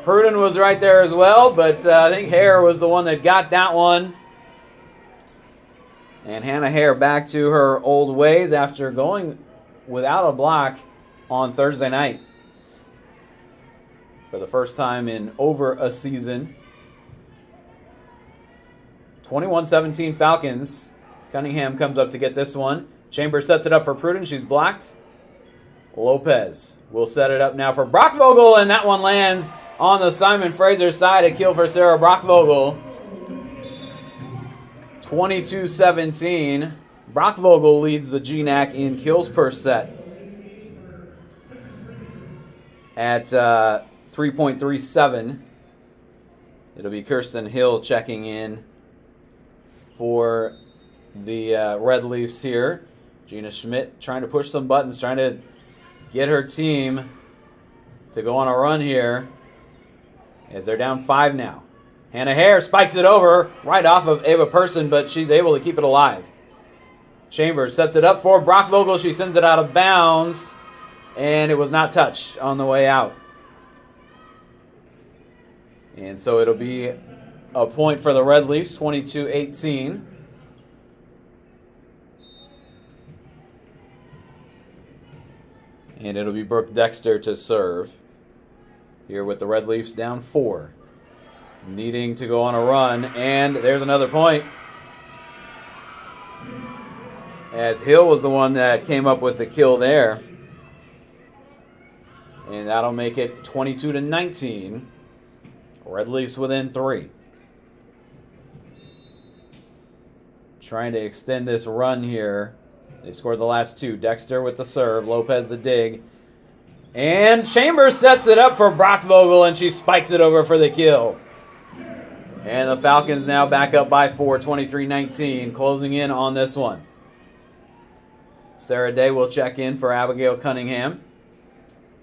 Pruden was right there as well, but I think Hare was the one that got that one. And Hannah Hare back to her old ways after going without a block on Thursday night. For the first time in over a season. 21-17 Falcons. Cunningham comes up to get this one. Chambers sets it up for Pruden. She's blocked. Lopez will set it up now for Brockvogel, and that one lands on the Simon Fraser side. A kill for Sarah Brockvogel. 22-17. Brockvogel leads the GNAC in kills per set at 3.37. It'll be Kirsten Hill checking in for the Red Leafs here. Gina Schmidt trying to push some buttons, trying to get her team to go on a run here as they're down 5 now. Hannah Hare spikes it over right off of Ava Person, but she's able to keep it alive. Chambers sets it up for Brockvogel. She sends it out of bounds, and it was not touched on the way out. And so it'll be a point for the Red Leafs, 22-18. And it'll be Brooke Dexter to serve here with the Red Leafs down 4. Needing to go on a run, and there's another point. As Hill was the one that came up with the kill there. And that'll make it 22-19. Red Leafs within 3. Trying to extend this run here. They scored the last 2. Dexter with the serve, Lopez the dig. And Chambers sets it up for Brockvogel, and she spikes it over for the kill. And the Falcons now back up by 4, 23-19, closing in on this one. Sarah Day will check in for Abigail Cunningham.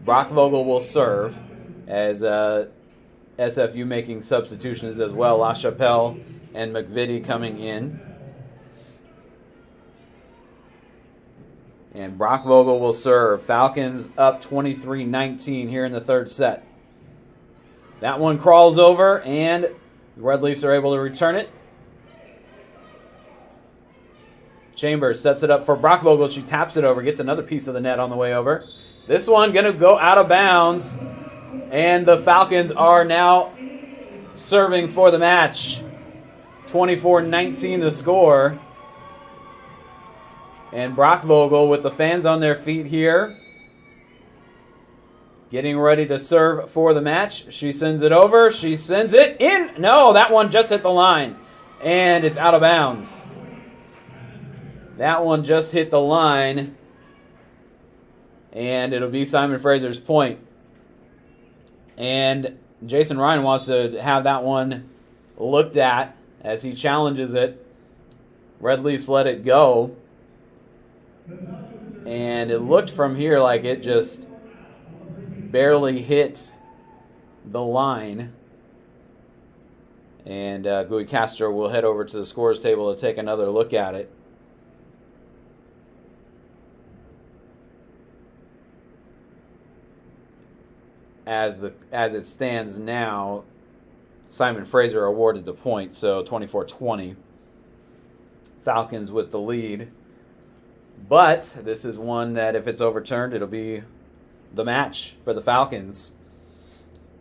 Brockvogel will serve as SFU making substitutions as well. LaChapelle and McVitie coming in. And Brockvogel will serve. Falcons up 23-19 here in the 3rd set. That one crawls over, and the Red Leafs are able to return it. Chambers sets it up for Brockvogel. She taps it over, gets another piece of the net on the way over. This one going to go out of bounds, and the Falcons are now serving for the match. 24-19 the score. And Brockvogel with the fans on their feet here, getting ready to serve for the match. She sends it over. She sends it in. No, that one just hit the line, and it's out of bounds. That one just hit the line, and it'll be Simon Fraser's point. And Jason Ryan wants to have that one looked at as he challenges it. Red Leafs let it go. And it looked from here like it just barely hit the line. And Gui Castro will head over to the scores table to take another look at it. As it stands now, Simon Fraser awarded the point, so 24-20. Falcons with the lead. But this is one that if it's overturned, it'll be the match for the Falcons.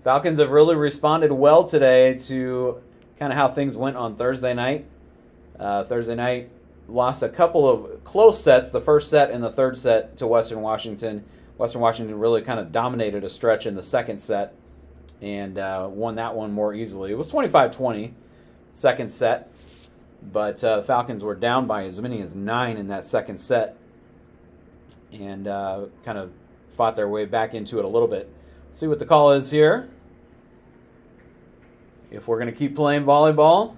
Falcons have really responded well today to kind of how things went on Thursday night. Thursday night lost a couple of close sets, the first set and the third set, to Western Washington. Western Washington really kind of dominated a stretch in the second set. and won that one more easily. It was 25-20, second set, but the Falcons were down by as many as 9 in that second set, and kind of fought their way back into it a little bit. Let's see what the call is here. If we're going to keep playing volleyball.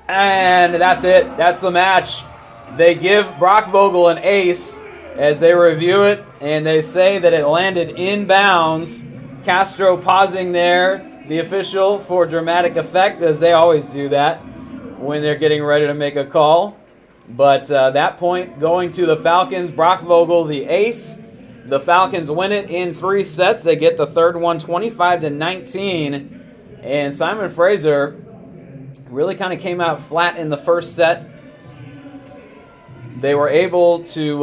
And that's it. That's the match. They give Brock Vogel an ace as they review it, and they say that it landed in bounds. Castro pausing there, the official, for dramatic effect, as they always do that when they're getting ready to make a call. But that point going to the Falcons. Brock Vogel, the ace. The Falcons win it in 3 sets. They get the third one 25-19. And Simon Fraser really kind of came out flat in the first set. They were able to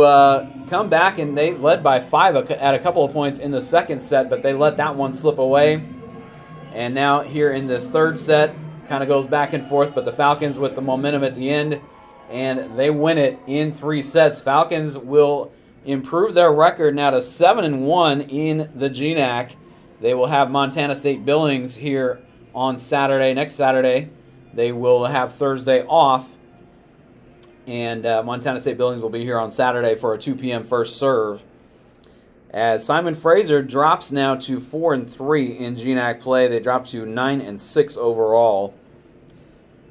come back, and they led by 5 at a couple of points in the second set, but they let that one slip away. And now here in this third set, kind of goes back and forth, but the Falcons with the momentum at the end, and they win it in 3 sets. Falcons will improve their record now to 7-1 in the GNAC. They will have Montana State Billings here on Saturday. Next Saturday, they will have Thursday off, and Montana State Billings will be here on Saturday for a 2 p.m. first serve. As Simon Fraser drops now to 4-3 in GNAC play, they drop to 9-6 overall.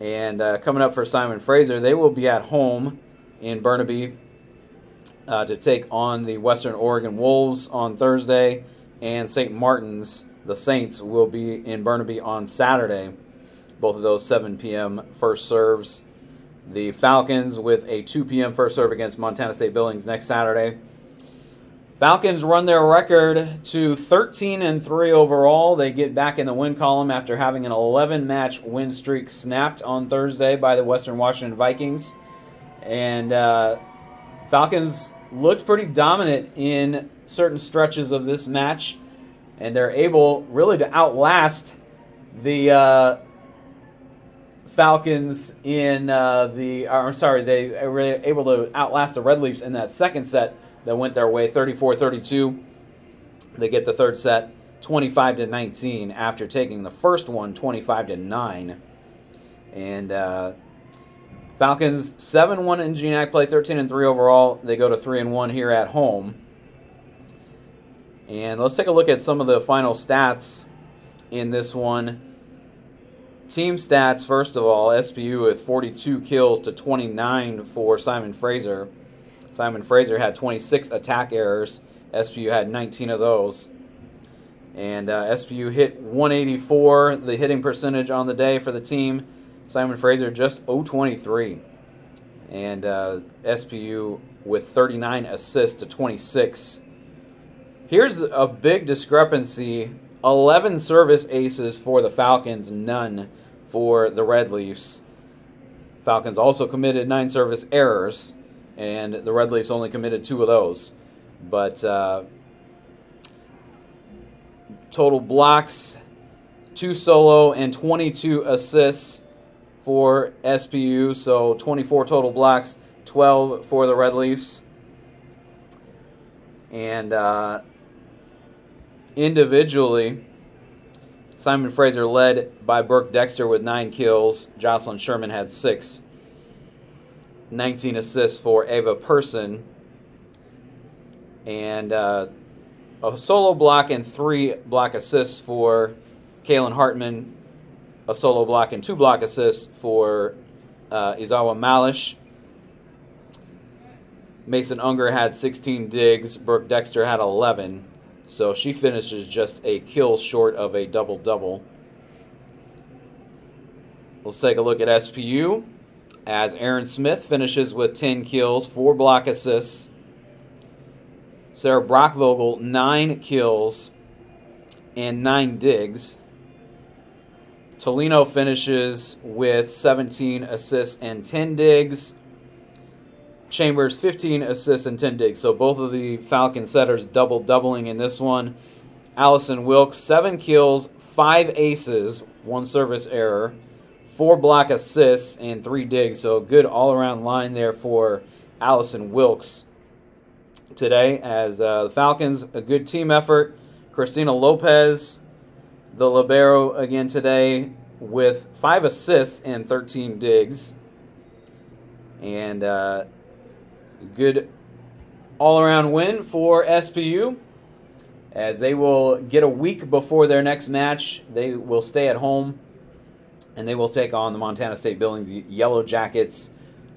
And coming up for Simon Fraser, they will be at home in Burnaby to take on the Western Oregon Wolves on Thursday, and St. Martin's, the Saints, will be in Burnaby on Saturday. Both of those 7 p.m. first serves. The Falcons with a 2 p.m. first serve against Montana State Billings next Saturday. Falcons run their record to 13-3 overall. They get back in the win column after having an 11-match win streak snapped on Thursday by the Western Washington Vikings. And Falcons looked pretty dominant in certain stretches of this match, and they're able really to outlast the Falcons in they were able to outlast the Red Leafs in that second set that went their way 34-32. They get the third set 25-19 after taking the first one 25-9. And Falcons 7-1 in GNAC play, 13-3 overall. They go to 3-1 here at home. And let's take a look at some of the final stats in this one. Team stats, first of all, SPU with 42 kills to 29 for Simon Fraser. Simon Fraser had 26 attack errors. SPU had 19 of those. And SPU hit 184, the hitting percentage on the day for the team. Simon Fraser just 0-23. And SPU with 39 assists to 26. Here's a big discrepancy. 11 service aces for the Falcons, none for the Red Leafs. Falcons also committed 9 service errors, and the Red Leafs only committed 2 of those. But total blocks, 2 solo and 22 assists for SPU, so 24 total blocks, 12 for the Red Leafs. And individually, Simon Fraser led by Brooke Dexter with 9 kills. Jocelyn Sherman had 6. 19 assists for Ava Person. And a solo block and 3 block assists for Kaylin Hartman. A solo block and 2 block assists for Izawa Malish. Mason Unger had 16 digs. Brooke Dexter had 11. So she finishes just a kill short of a double-double. Let's take a look at SPU, as Aaron Smith finishes with 10 kills, 4 block assists. Sarah Brockvogel, 9 kills and 9 digs. Tolino finishes with 17 assists and 10 digs. Chambers, 15 assists and 10 digs. So both of the Falcon setters double-doubling in this one. Allison Wilkes, 7 kills, 5 aces, 1 service error, 4 block assists, and 3 digs. So good all-around line there for Allison Wilkes. today as the Falcons, a good team effort. Christina Lopez, the libero, again today with 5 assists and 13 digs. And good all-around win for SPU, as they will get a week before their next match. They will stay at home, and they will take on the Montana State Billings Yellow Jackets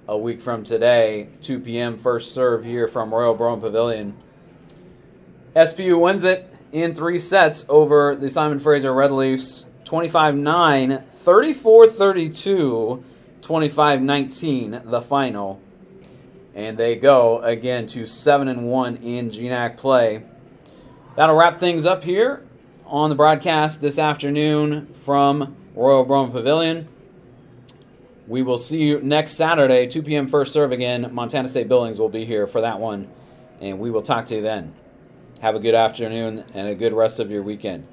a week from today, 2 p.m. first serve here from Royal Brown Pavilion. SPU wins it in 3 sets over the Simon Fraser Red Leafs, 25-9, 34-32, 25-19, the final. And they go again to 7-1 in GNAC play. That'll wrap things up here on the broadcast this afternoon from Royal Brown Pavilion. We will see you next Saturday, 2 p.m. first serve again. Montana State Billings will be here for that one, and we will talk to you then. Have a good afternoon and a good rest of your weekend.